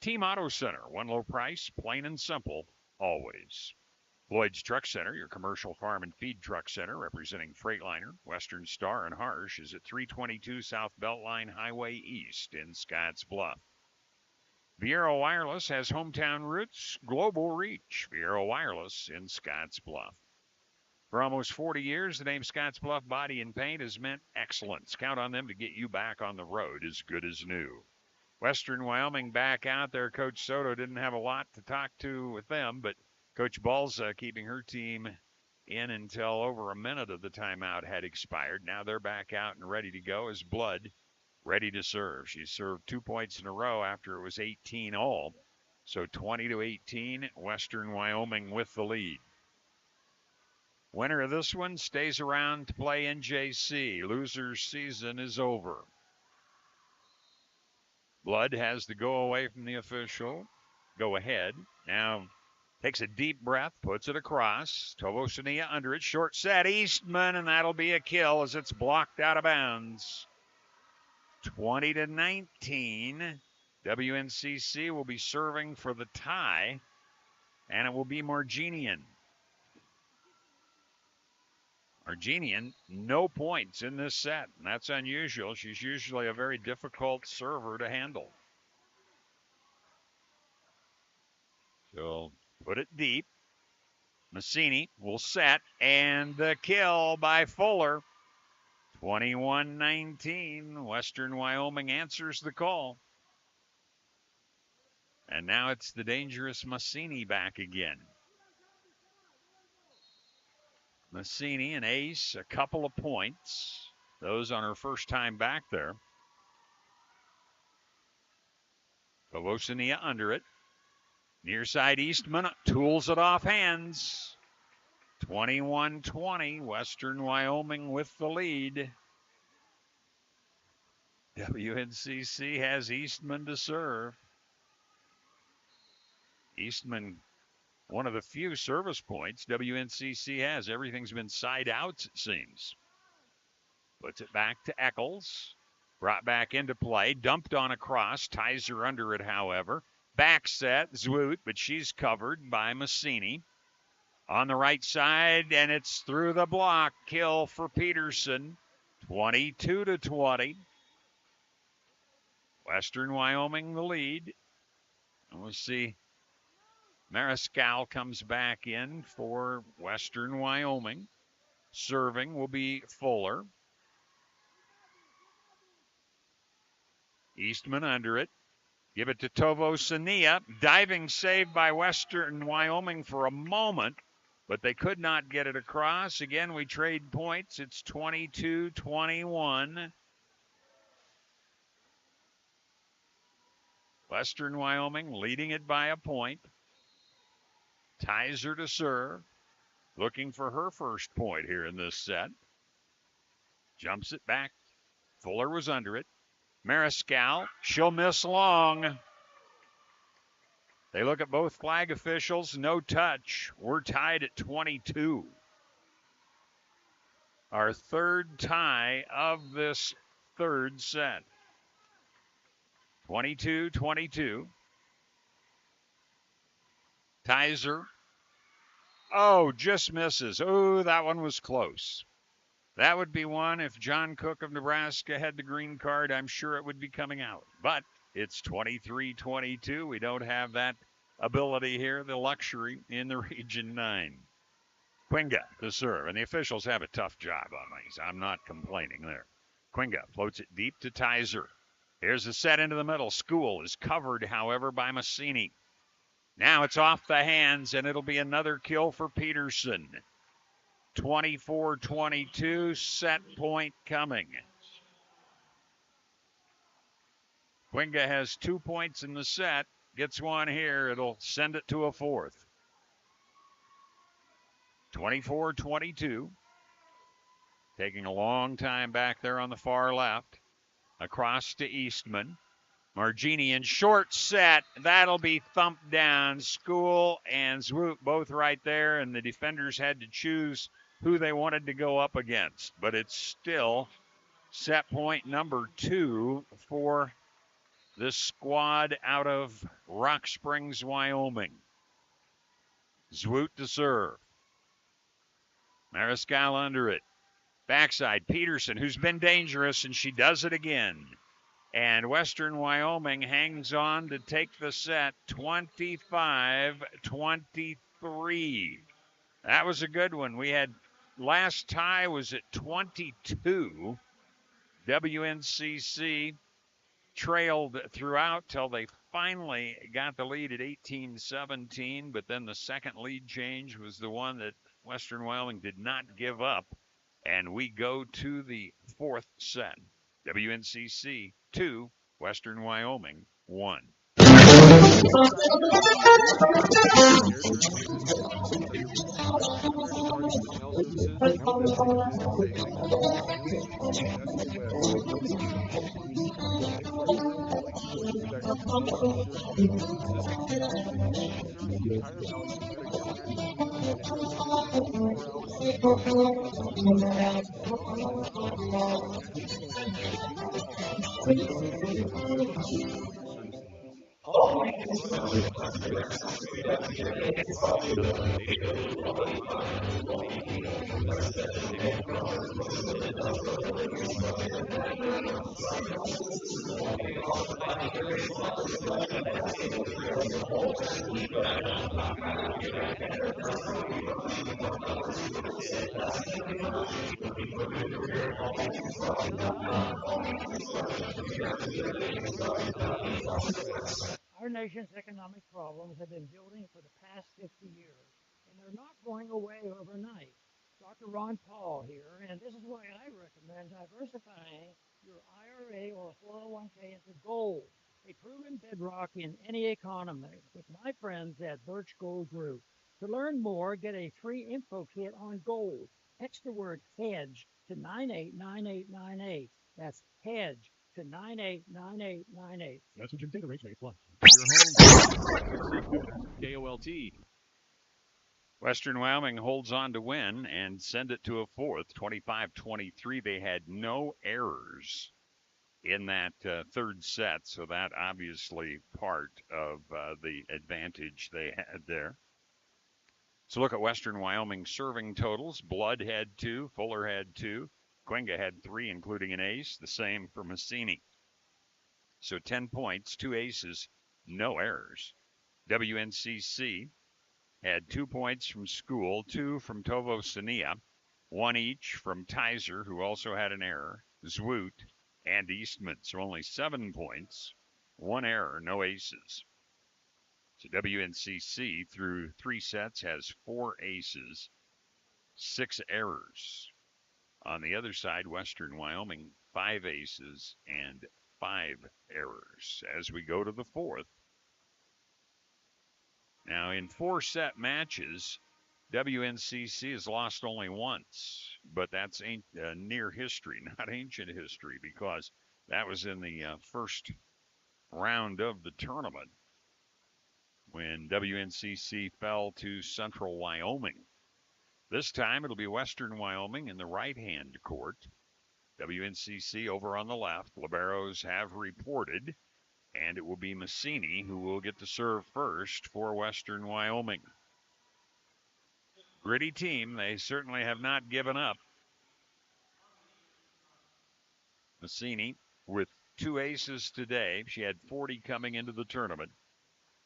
Team Auto Center, one low price, plain and simple, always. Lloyd's Truck Center, your commercial farm and feed truck center, representing Freightliner, Western Star, and Harsh, is at 322 South Beltline Highway East in Scotts Bluff. Viero Wireless has hometown roots, global reach. Viero Wireless in Scotts Bluff. For almost 40 years, the name Scotts Bluff Body and Paint has meant excellence. Count on them to get you back on the road as good as new. Western Wyoming back out there. Coach Soto didn't have a lot to talk to with them, but Coach Balza keeping her team in until over a minute of the timeout had expired. Now they're back out and ready to go as Blood ready to serve. She served 2 points in a row after it was 18 all. So 20-18, Western Wyoming with the lead. Winner of this one stays around to play NJC. Loser's season is over. Blood has the go away from the official. Go ahead. Now takes a deep breath, puts it across. Tovosania under it. Short set, Eastman, and that'll be a kill as it's blocked out of bounds. 20-19. WNCC will be serving for the tie, and it will be Marginian. Marginian, no points in this set, and that's unusual. She's usually a very difficult server to handle. So put it deep. Massini will set, and the kill by Fuller. 21-19. Western Wyoming answers the call. And now it's the dangerous Massini back again. Massini, an ace, a couple of points. Those on her first time back there. Kovosania under it. Near side Eastman tools it off hands. 21-20, Western Wyoming with the lead. WNCC has Eastman to serve. Eastman, one of the few service points WNCC has. Everything's been side outs, it seems. Puts it back to Eccles. Brought back into play. Dumped on across. Ties her under it, however. back set, Zwoot, but she's covered by Massini. On the right side, and it's through the block. Kill for Peterson, 22-20. Western Wyoming the lead. And we'll see. Mariscal comes back in for Western Wyoming. Serving will be Fuller. Eastman under it. Give it to Tovo Sania. Diving save by Western Wyoming for a moment, but they could not get it across. Again, we trade points. It's 22-21. Western Wyoming leading it by a point. Tizer to serve. Looking for her first point here in this set. Jumps it back. Fuller was under it. Mariscal, she'll miss long. They look at both flag officials, no touch. We're tied at 22. Our third tie of this third set. 22-22. Tizer. Oh, just misses. Oh, that one was close. That would be one. If John Cook of Nebraska had the green card, I'm sure it would be coming out. But it's 23-22. We don't have that ability here, the luxury in the Region 9. Quinga to serve, and the officials have a tough job on these. I'm not complaining there. Quinga floats it deep to Tizer. Here's the set into the middle. School is covered, however, by Massini. Now it's off the hands, and it'll be another kill for Peterson. 24-22, set point coming. Quinga has 2 points in the set. Gets one here. It'll send it to a fourth. 24-22. Taking a long time back there on the far left. Across to Eastman. Margini in short set. That'll be thumped down. School and Zwoot both right there, and the defenders had to choose who they wanted to go up against. But it's still set point number 2 for this squad out of Rock Springs, Wyoming. Zwoot to serve. Mariscal under it. Backside, Peterson, who's been dangerous, and she does it again. And Western Wyoming hangs on to take the set 25-23. That was a good one. We had last tie was at 22. WNCC trailed throughout till they finally got the lead at 18-17, but then the second lead change was the one that Western Wyoming did not give up, and we go to the fourth set. WNCC 2, Western Wyoming 1. Our nation's economic problems have been building for the past 50 years, and they're not going away overnight. Dr. Ron Paul here, and this is why I recommend diversifying your IRA or 401k into gold, a proven bedrock in any economy, with my friends at Birch Gold Group. To learn more, get a free info kit on gold. Text the word HEDGE to 989898. That's HEDGE to 989898. That's what you take a race plus. Your home. KOLT. Western Wyoming holds on to win and send it to a fourth. 25-23. They had no errors in that third set, so that obviously part of the advantage they had there. So look at Western Wyoming serving totals. Blood had 2, Fuller had 2, Quenga had 3, including an ace. The same for Massini. So 10 points, 2 aces, no errors. WNCC had 2 points from School, 2 from Tovo Sania, 1 each from Tizer, who also had an error, Zwoot, and Eastman. So only 7 points, 1 error, no aces. So WNCC through 3 sets has 4 aces, 6 errors. On the other side, Western Wyoming, 5 aces and 5 errors as we go to the fourth. Now, in 4-set matches, WNCC has lost only once, but that's near history, not ancient history, because that was in the first round of the tournament when WNCC fell to Central Wyoming. This time it'll be Western Wyoming in the right-hand court. WNCC over on the left. Liberos have reported, and it will be Massini who will get to serve first for Western Wyoming. Gritty team. They certainly have not given up. Massini with 2 aces today. She had 40 coming into the tournament.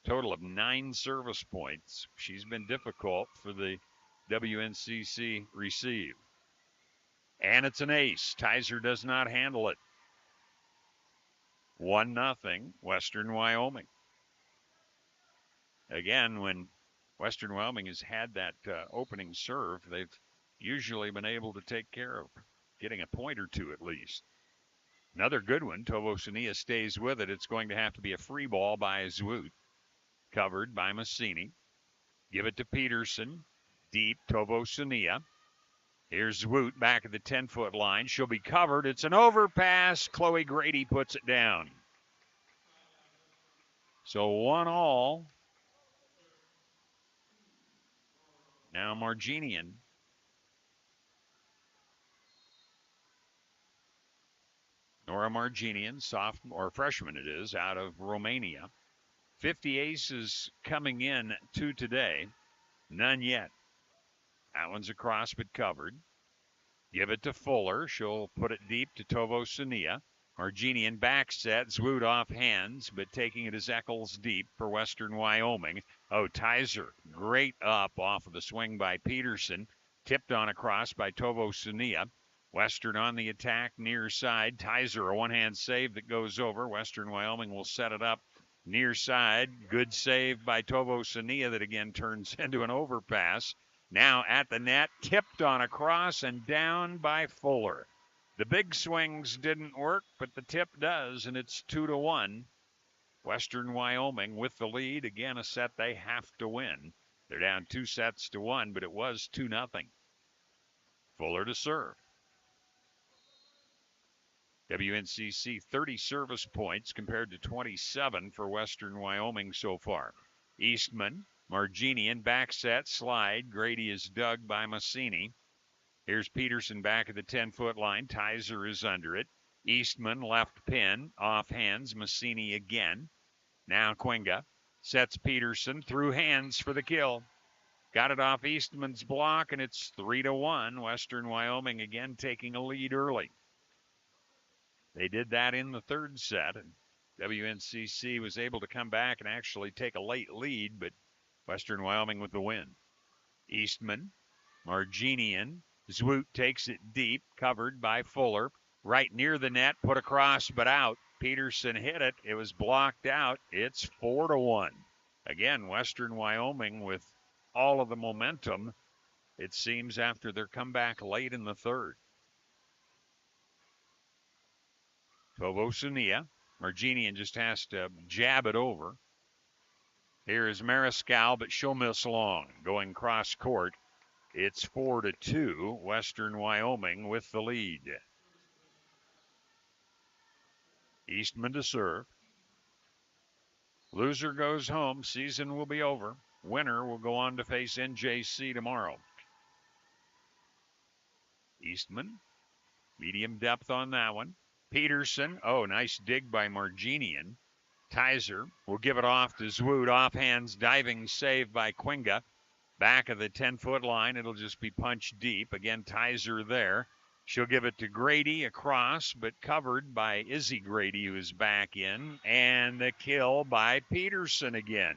Total of 9 service points. She's been difficult for the WNCC receive. And it's an ace. Tizer does not handle it. 1-0 Western Wyoming. Again, when Western Wyoming has had that opening serve, they've usually been able to take care of getting a point or two at least. Another good one. Tovo Sania stays with it. It's going to have to be a free ball by Zwoot. Covered by Massini. Give it to Peterson. Deep, Tovo Sania. Here's Zwoot back at the 10-foot line. She'll be covered. It's an overpass. Chloe Grady puts it down. So 1-1. Now Marginian. Nora Marginian, sophomore or freshman it is, out of Romania. 50 aces coming in to today. None yet. That one's across but covered. Give it to Fuller. She'll put it deep to Tovo Sania. Marginian back set. Zwoot off hands, but taking it as Eccles deep for Western Wyoming. Oh, Tizer, great up off of the swing by Peterson. Tipped on across by Tovo Sania. Western on the attack, near side. Tizer, a one-hand save that goes over. Western Wyoming will set it up near side. Good save by Tovo Sania that again turns into an overpass. Now at the net, tipped on across and down by Fuller. The big swings didn't work, but the tip does, and it's 2-1. Western Wyoming with the lead. Again, a set they have to win. They're down 2-1, but it was 2-0. Fuller to serve. WNCC 30 service points compared to 27 for Western Wyoming so far. Eastman, Marginian, back set, slide. Grady is dug by Massini. Here's Peterson back at the 10-foot line. Tizer is under it. Eastman, left pin, off hands. Massini again. Now Quenga sets Peterson through hands for the kill. Got it off Eastman's block, and it's 3-1. Western Wyoming again taking a lead early. They did that in the third set, and WNCC was able to come back and actually take a late lead, but Western Wyoming with the win. Eastman, Marginian, Zwoot takes it deep, covered by Fuller. Right near the net, put across but out. Peterson hit it. It was blocked out. It's 4-1. Again, Western Wyoming with all of the momentum, it seems, after their comeback late in the third. Tovo Sania. Marginian just has to jab it over. Here is Mariscal, but she'll miss long. Going cross court, it's 4-2. Western Wyoming with the lead. Eastman to serve. Loser goes home. Season will be over. Winner will go on to face NJC tomorrow. Eastman, medium depth on that one. Peterson. Oh, nice dig by Marginian. Tizer will give it off to Zwoot. Offhands diving save by Quinga. Back of the 10-foot line. It'll just be punched deep. Again, Tizer there. She'll give it to Grady across, but covered by Izzy Grady, who is back in. And the kill by Peterson again.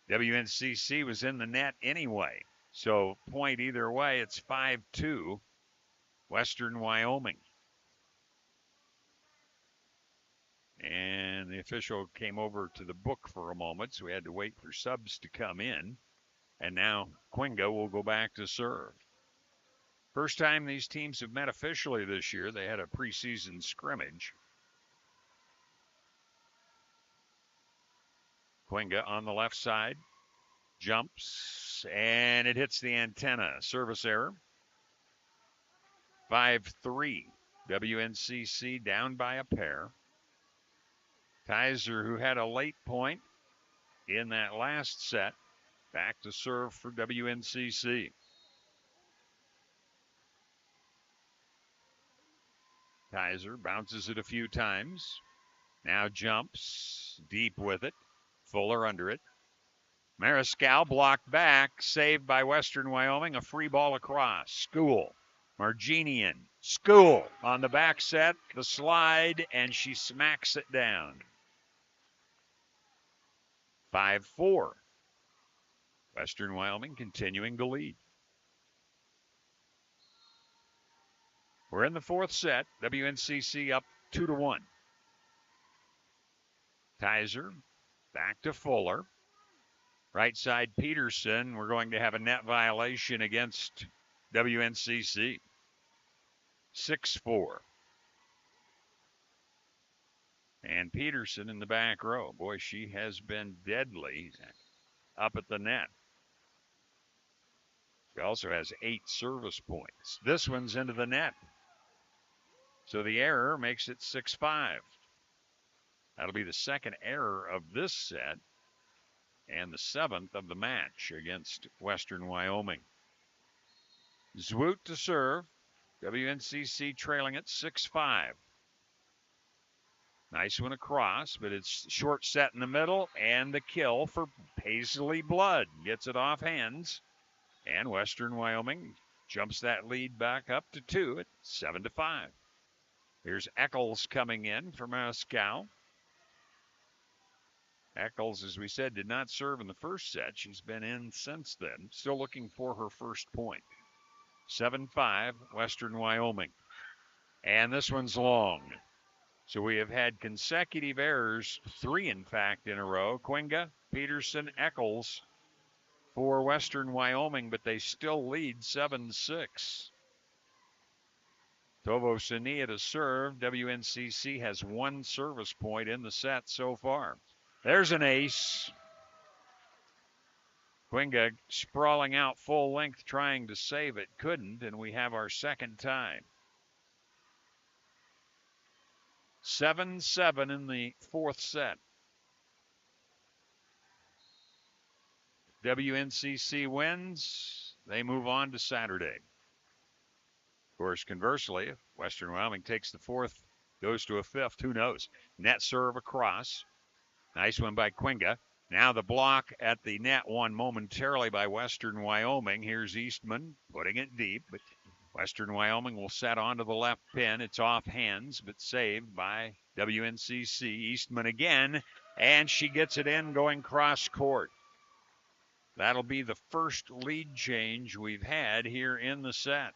WNCC was in the net anyway. So point either way, it's 5-2, Western Wyoming. And the official came over to the book for a moment, so we had to wait for subs to come in. And now Quinga will go back to serve. First time these teams have met officially this year. They had a preseason scrimmage. Quinga on the left side. Jumps, and it hits the antenna. Service error. 5-3. WNCC down by a pair. Tizer, who had a late point in that last set, back to serve for WNCC. Tizer bounces it a few times. Now jumps deep with it. Fuller under it. Mariscal blocked back, saved by Western Wyoming. A free ball across. School. Marginian. School on the back set. The slide, and she smacks it down. 5-4. Western Wyoming continuing to lead. We're in the fourth set. WNCC up 2-1. Tizer back to Fuller. Right side Peterson. We're going to have a net violation against WNCC. 6-4. And Peterson in the back row. Boy, she has been deadly up at the net. She also has 8 service points. This one's into the net. So the error makes it 6-5. That'll be the second error of this set and the 7th of the match against Western Wyoming. Zwoot to serve. WNCC trailing at 6-5. Nice one across, but it's short set in the middle, and the kill for Paisley Blood. Gets it off hands, and Western Wyoming jumps that lead back up to 2 at 7-5. Here's Eccles coming in for Mariscal. Eccles, as we said, did not serve in the first set. She's been in since then. Still looking for her first point. 7-5, Western Wyoming. And this one's long. So we have had consecutive errors, 3 in fact in a row. Quinga, Peterson, Eccles for Western Wyoming, but they still lead 7-6. Tovo Sania to serve. WNCC has 1 service point in the set so far. There's an ace. Quinga sprawling out full length trying to save it. Couldn't, and we have our second tie. 7-7 in the fourth set. WNCC wins. They move on to Saturday. Of course, conversely, if Western Wyoming takes the fourth, goes to a fifth, who knows? Net serve across. Nice one by Quinga. Now the block at the net won momentarily by Western Wyoming. Here's Eastman putting it deep, but Western Wyoming will set onto the left pin. It's off hands, but saved by WNCC. Eastman again, and she gets it in going cross court. That'll be the first lead change we've had here in the set.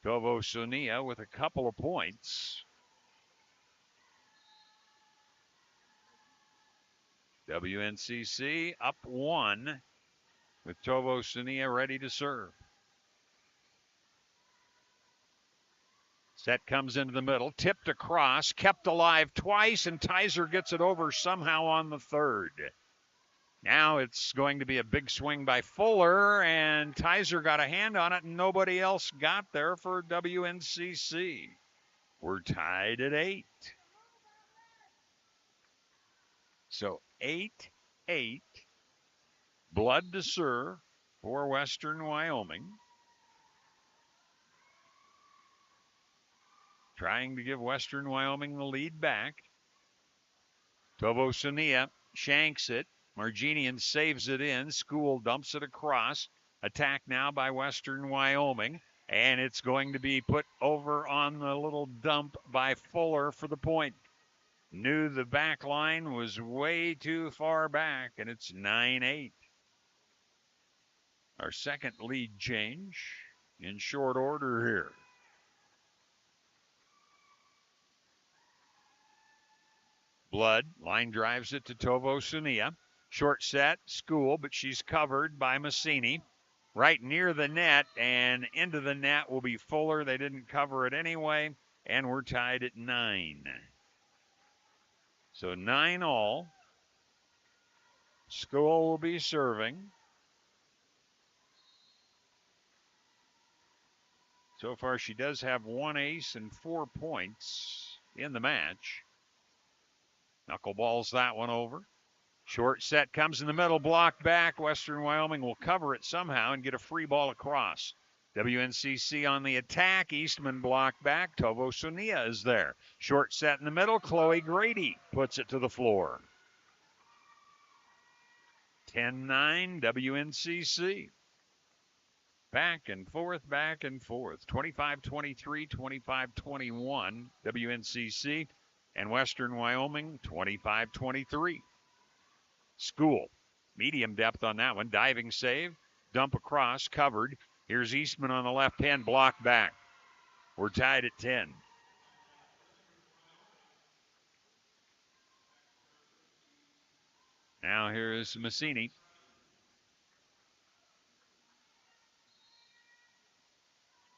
Tovo Sonia with a couple of points. WNCC up 1 with Tovo Sonia ready to serve. Set comes into the middle, tipped across, kept alive twice, and Tizer gets it over somehow on the third. Now it's going to be a big swing by Fuller, and Tizer got a hand on it, and nobody else got there for WNCC. We're tied at 8. So 8-8, Blood to serve for Western Wyoming. trying to give Western Wyoming the lead back. Tovosunia shanks it. Marginian saves it in. School dumps it across. Attack now by Western Wyoming. And it's going to be put over on the little dump by Fuller for the point. Knew the back line was way too far back, and it's 9-8. Our second lead change in short order here. Blood, line drives it to Tovosunia. Short set, School, but she's covered by Massini. Right near the net, and into the net will be Fuller. They didn't cover it anyway, and we're tied at 9. So 9 all. School will be serving. So far, she does have 1 ace and 4 points in the match. Knuckleballs that one over. Short set comes in the middle, block back. Western Wyoming will cover it somehow and get a free ball across. WNCC on the attack. Eastman blocked back. Tovosunia is there. Short set in the middle. Chloe Grady puts it to the floor. 10-9 WNCC. Back and forth, back and forth. 25-23, 25-21 WNCC. And Western Wyoming 25-23. School, medium depth on that one. Diving save, dump across, covered. Here's Eastman on the left hand, block back. We're tied at 10. Now here is Massini.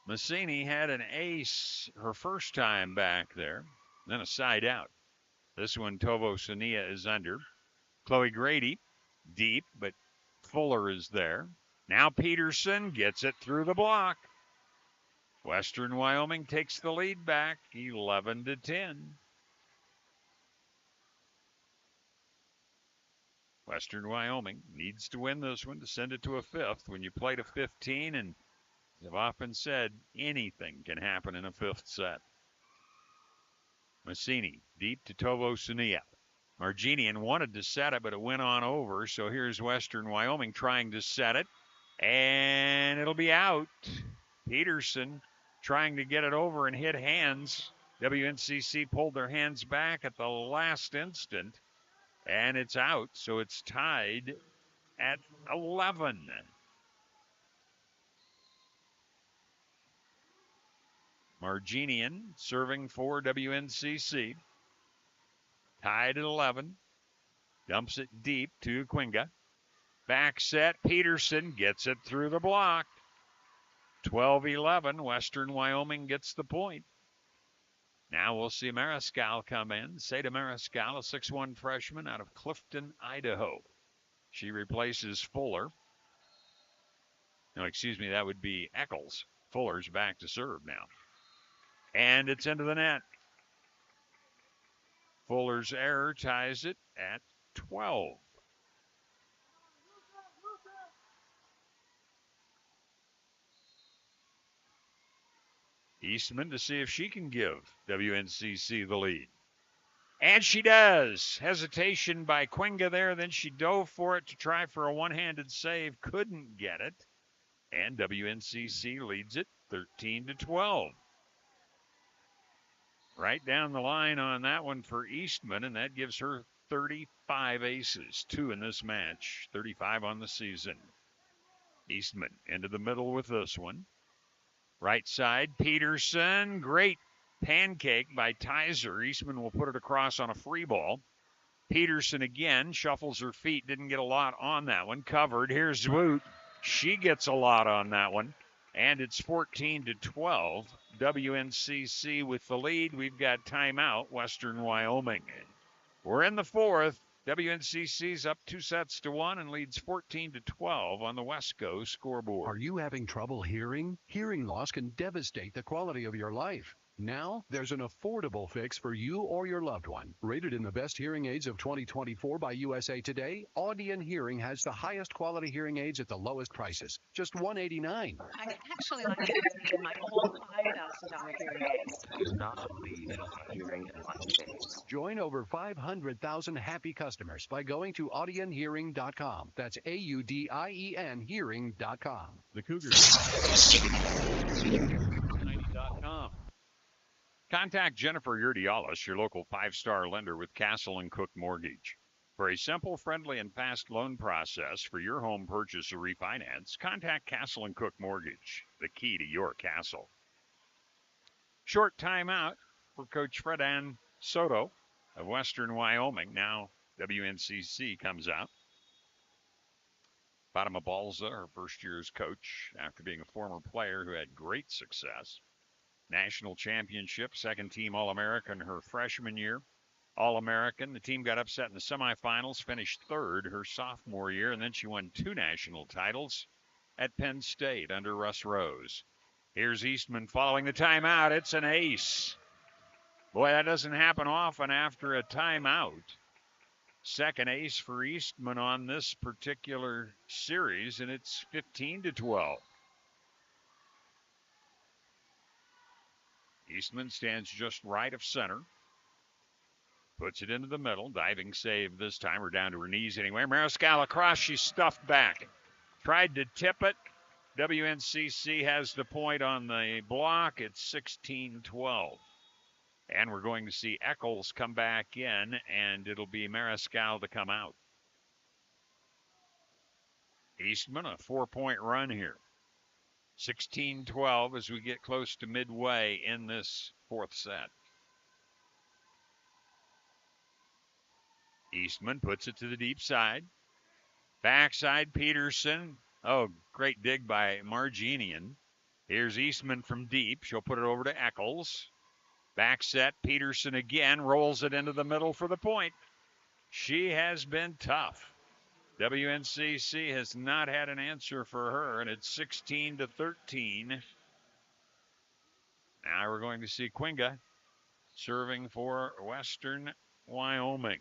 Massini had an ace her first time back there, then a side out. This one, Tovosunia is under. Chloe Grady, deep, but Fuller is there. Now Peterson gets it through the block. Western Wyoming takes the lead back, 11-10. Western Wyoming needs to win this one to send it to a fifth. When you play to 15, and I've often said, anything can happen in a fifth set. Massini, deep to Tovosunia. Marginian wanted to set it, but it went on over. So here's Western Wyoming trying to set it, and it'll be out. Peterson trying to get it over and hit hands. WNCC pulled their hands back at the last instant, and it's out. So it's tied at 11. Marginian serving for WNCC. Tied at 11. Dumps it deep to Quinga. Back set. Peterson gets it through the block. 12-11. Western Wyoming gets the point. Now we'll see Mariscal come in. Seda Mariscal, a 6'1 freshman out of Clifton, Idaho. She replaces Fuller. No, excuse me, that would be Eccles. Fuller's back to serve now. And it's into the net. Fuller's error ties it at 12. Eastman to see if she can give WNCC the lead. And she does. Hesitation by Quinga there. Then she dove for it to try for a one-handed save. Couldn't get it. And WNCC leads it 13-12. Right down the line on that one for Eastman, and that gives her 35 aces, 2 in this match, 35 on the season. Eastman into the middle with this one. Right side, Peterson, great pancake by Tizer. Eastman will put it across on a free ball. Peterson again shuffles her feet, didn't get a lot on that one. Covered, here's Zwoot. She gets a lot on that one. And it's 14-12. WNCC with the lead. We've got timeout, Western Wyoming. We're in the fourth. WNCC's up 2-1 and leads 14-12 on the Wesco scoreboard. Are you having trouble hearing? Hearing loss can devastate the quality of your life. Now, there's an affordable fix for you or your loved one. Rated in the best hearing aids of 2024 by USA Today, Audion Hearing has the highest quality hearing aids at the lowest prices. Just $189. I actually like it better than my old $5,000 hearing aids. Do not believe my hearing in my face. Join over 500,000 happy customers by going to audionhearing.com. That's AUDIEN hearing.com. The Cougars. 90.com. Contact Jennifer Urdialis, your local five-star lender with Castle and Cook Mortgage. For a simple, friendly, and fast loan process for your home purchase or refinance, contact Castle and Cook Mortgage, the key to your castle. Short timeout for Coach Fredan Soto of Western Wyoming. Now WNCC comes out. Fatima Balza, her first year as coach, after being a former player who had great success. National championship, second team All-American her freshman year. All-American. The team got upset in the semifinals, finished third her sophomore year, and then she won 2 national titles at Penn State under Russ Rose. Here's Eastman following the timeout. It's an ace. Boy, that doesn't happen often after a timeout. Second ace for Eastman on this particular series, and it's 15-12. Eastman stands just right of center. Puts it into the middle. Diving save this time. We're down to her knees anyway. Mariscal across. She's stuffed back. Tried to tip it. WNCC has the point on the block. It's 16-12. And we're going to see Eccles come back in, and it'll be Mariscal to come out. Eastman, a 4-point run here. 16-12 as we get close to midway in this fourth set. Eastman puts it to the deep side. Backside, Peterson. Oh, great dig by Marginian. Here's Eastman from deep. She'll put it over to Eccles. Back set, Peterson again, rolls it into the middle for the point. She has been tough. WNCC has not had an answer for her, and it's 16-13. Now we're going to see Quinga serving for Western Wyoming.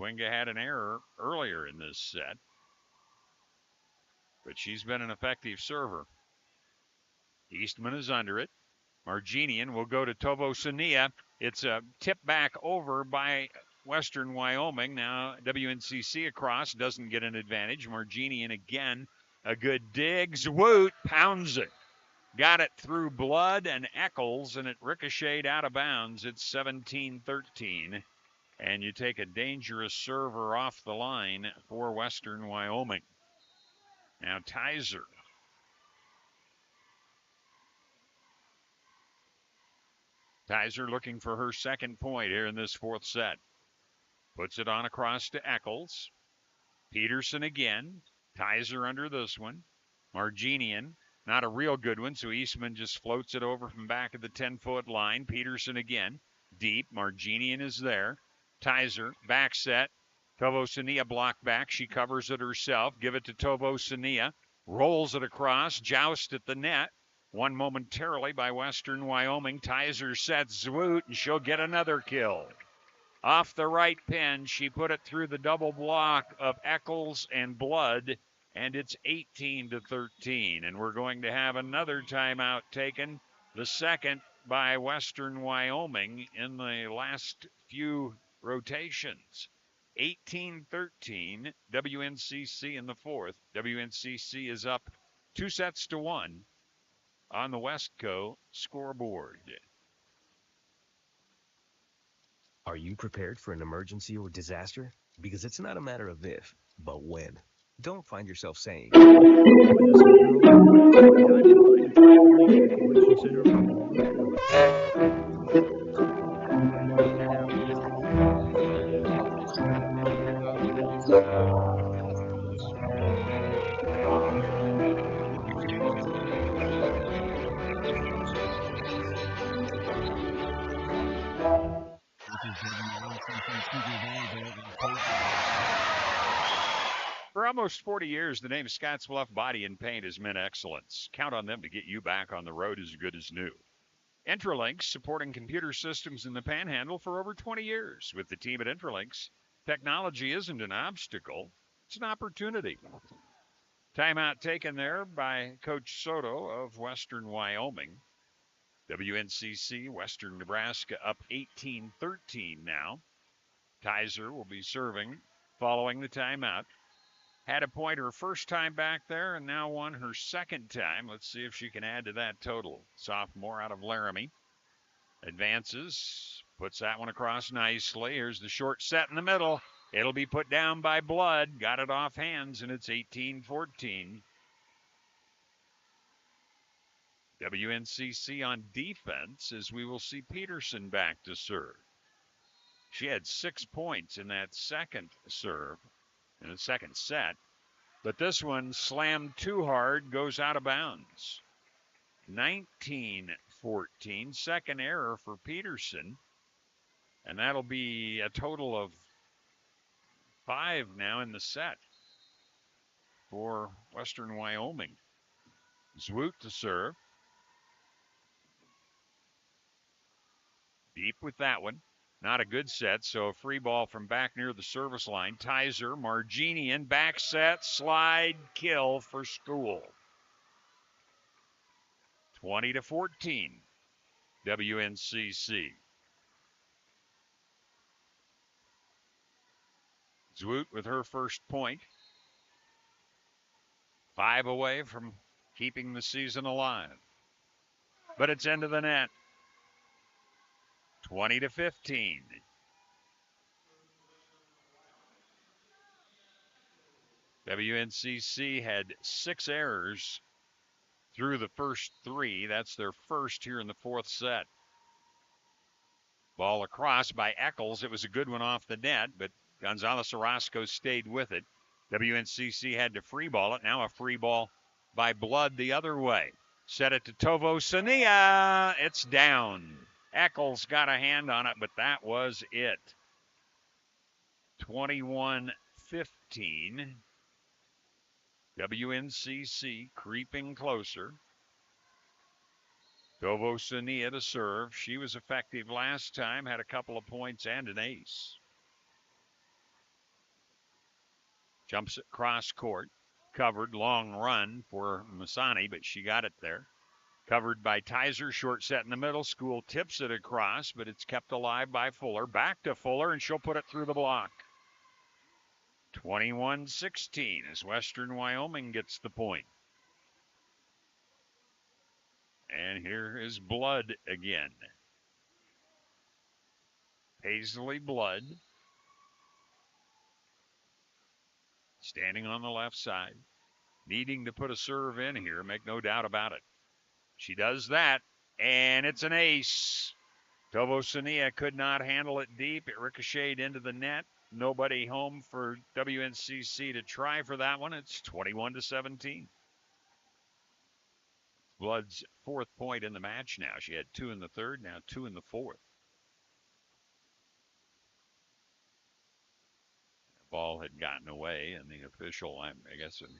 Quinga had an error earlier in this set, but she's been an effective server. Eastman is under it. Marginian will go to Tovo Sania. It's a tip back over by Western Wyoming. Now WNCC across, doesn't get an advantage. Marginian again, a good dig. Zwoot pounds it. Got it through Blood and Eccles, and it ricocheted out of bounds. It's 17-13. And you take a dangerous server off the line for Western Wyoming. Now Tizer. Tizer looking for her second point here in this fourth set. Puts it on across to Eccles. Peterson again. Tizer under this one. Marginian, not a real good one, so Eastman just floats it over from back of the 10-foot line. Peterson again. Deep. Marginian is there. Tizer, back set. Tovo Sania block back. She covers it herself. Give it to Tovo Sania. Rolls it across. Joust at the net. Won momentarily by Western Wyoming. Tizer sets Zwoot, and she'll get another kill. Off the right pin, she put it through the double block of Eccles and Blood, and it's 18-13. And we're going to have another timeout taken, the second by Western Wyoming in the last few rotations. 18-13, WNCC in the fourth. WNCC is up 2-1 on the Westco scoreboard. Are you prepared for an emergency or disaster? Because it's not a matter of if, but when. Don't find yourself saying, For almost 40 years, the name Scottsbluff Body and Paint has meant excellence. Count on them to get you back on the road as good as new. Intralinks, supporting computer systems in the Panhandle for over 20 years. With the team at Intralinks, technology isn't an obstacle, it's an opportunity. Timeout taken there by Coach Soto of Western Wyoming. WNCC, Western Nebraska up 18-13 now. Kaiser will be serving following the timeout. Had a point her first time back there and now won her second time. Let's see if she can add to that total. Sophomore out of Laramie. Advances, puts that one across nicely. Here's the short set in the middle. It'll be put down by Blood. Got it off hands, and it's 18-14. WNCC on defense, as we will see Peterson back to serve. She had 6 points in that second serve, in the second set. But this one slammed too hard, goes out of bounds. 19-14, second error for Peterson. And that'll be a total of 5 now in the set for Western Wyoming. Zwoot to serve. Deep with that one. Not a good set, so a free ball from back near the service line. Tizer, Marginian, back set, slide, kill for School. 20-14, WNCC. Zwoot with her first point. 5 away from keeping the season alive. But it's into the net. 20-15. WNCC had 6 errors through the first 3. That's their first here in the fourth set. Ball across by Eccles. It was a good one off the net, but Gonzalez Orozco stayed with it. WNCC had to free ball it. Now a free ball by Blood the other way. Set it to Tovo Sania. It's down. Eccles got a hand on it, but that was it. 21-15. WNCC creeping closer. Tovo Sania to serve. She was effective last time, had a couple of points and an ace. Jumps it cross court. Covered, long run for Masani, but she got it there. Covered by Tizer, short set in the middle. School tips it across, but it's kept alive by Fuller. Back to Fuller, and she'll put it through the block. 21-16 as Western Wyoming gets the point. And here is Blood again. Paisley Blood. Standing on the left side. Needing to put a serve in here, make no doubt about it. She does that, and it's an ace. Tovo Sania could not handle it deep. It ricocheted into the net. Nobody home for WNCC to try for that one. It's 21-17. Blood's 4th point in the match now. She had 2 in the third, now 2 in the fourth. The ball had gotten away, and the official, I guess, an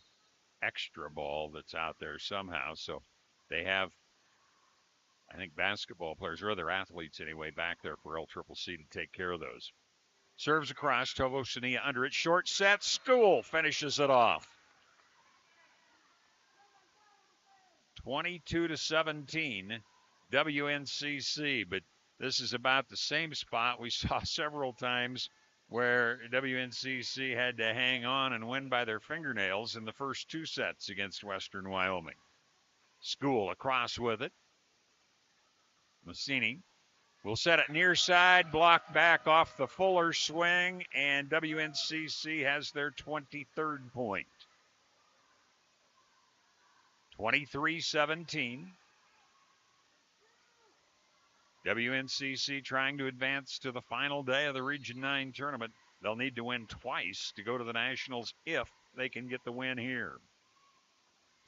extra ball that's out there somehow. So they have, I think, basketball players, or other athletes anyway, back there for LCCC to take care of those. Serves across, Tovo Sania under it. Short set, School finishes it off. 22-17, WNCC, but this is about the same spot we saw several times where WNCC had to hang on and win by their fingernails in the first 2 sets against Western Wyoming. School across with it. Massini will set it near side, blocked back off the Fuller swing, and WNCC has their 23rd point. 23-17. WNCC trying to advance to the final day of the Region 9 tournament. They'll need to win twice to go to the Nationals if they can get the win here.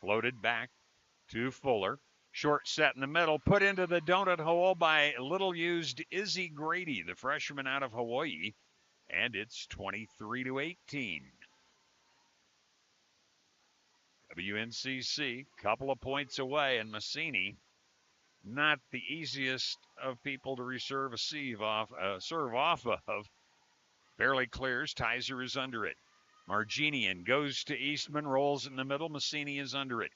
Floated back to Fuller. Short set in the middle, put into the donut hole by little-used Izzy Grady, the freshman out of Hawaii, and it's 23-18. WNCC, couple of points away, and Massini not the easiest of people to serve off of. Barely clears. Tizer is under it. Marginian goes to Eastman, rolls in the middle. Massini is under it.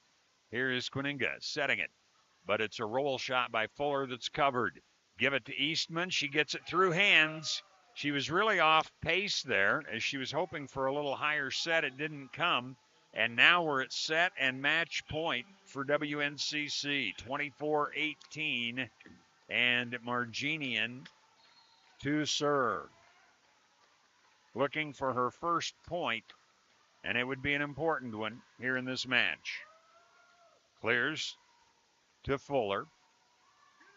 Here is Quininga setting it, but it's a roll shot by Fuller that's covered. Give it to Eastman. She gets it through hands. She was really off pace there as she was hoping for a little higher set. It didn't come. And now we're at set and match point for WNCC. 24-18 and Marginian to serve. Looking for her first point, and it would be an important one here in this match. Clears to Fuller.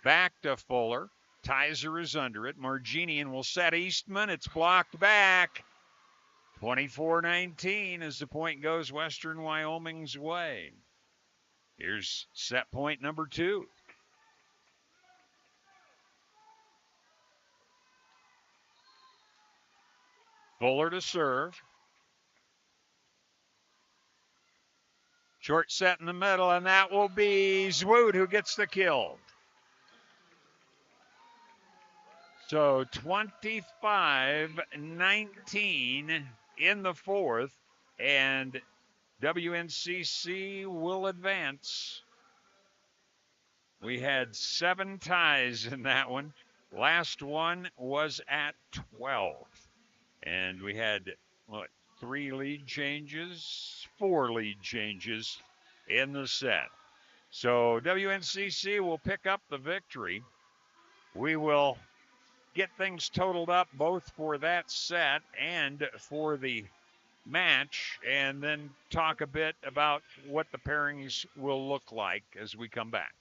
Back to Fuller. Tizer is under it. Marginian will set Eastman. It's blocked back. 24-19 as the point goes Western Wyoming's way. Here's set point number 2. Fuller to serve. Short set in the middle, and that will be Zwoot who gets the kill. So 25-19 in the fourth, and WNCC will advance. We had 7 ties in that one. Last one was at 12. And we had, 4 lead changes in the set. So WNCC will pick up the victory. We will get things totaled up both for that set and for the match, and then talk a bit about what the pairings will look like as we come back.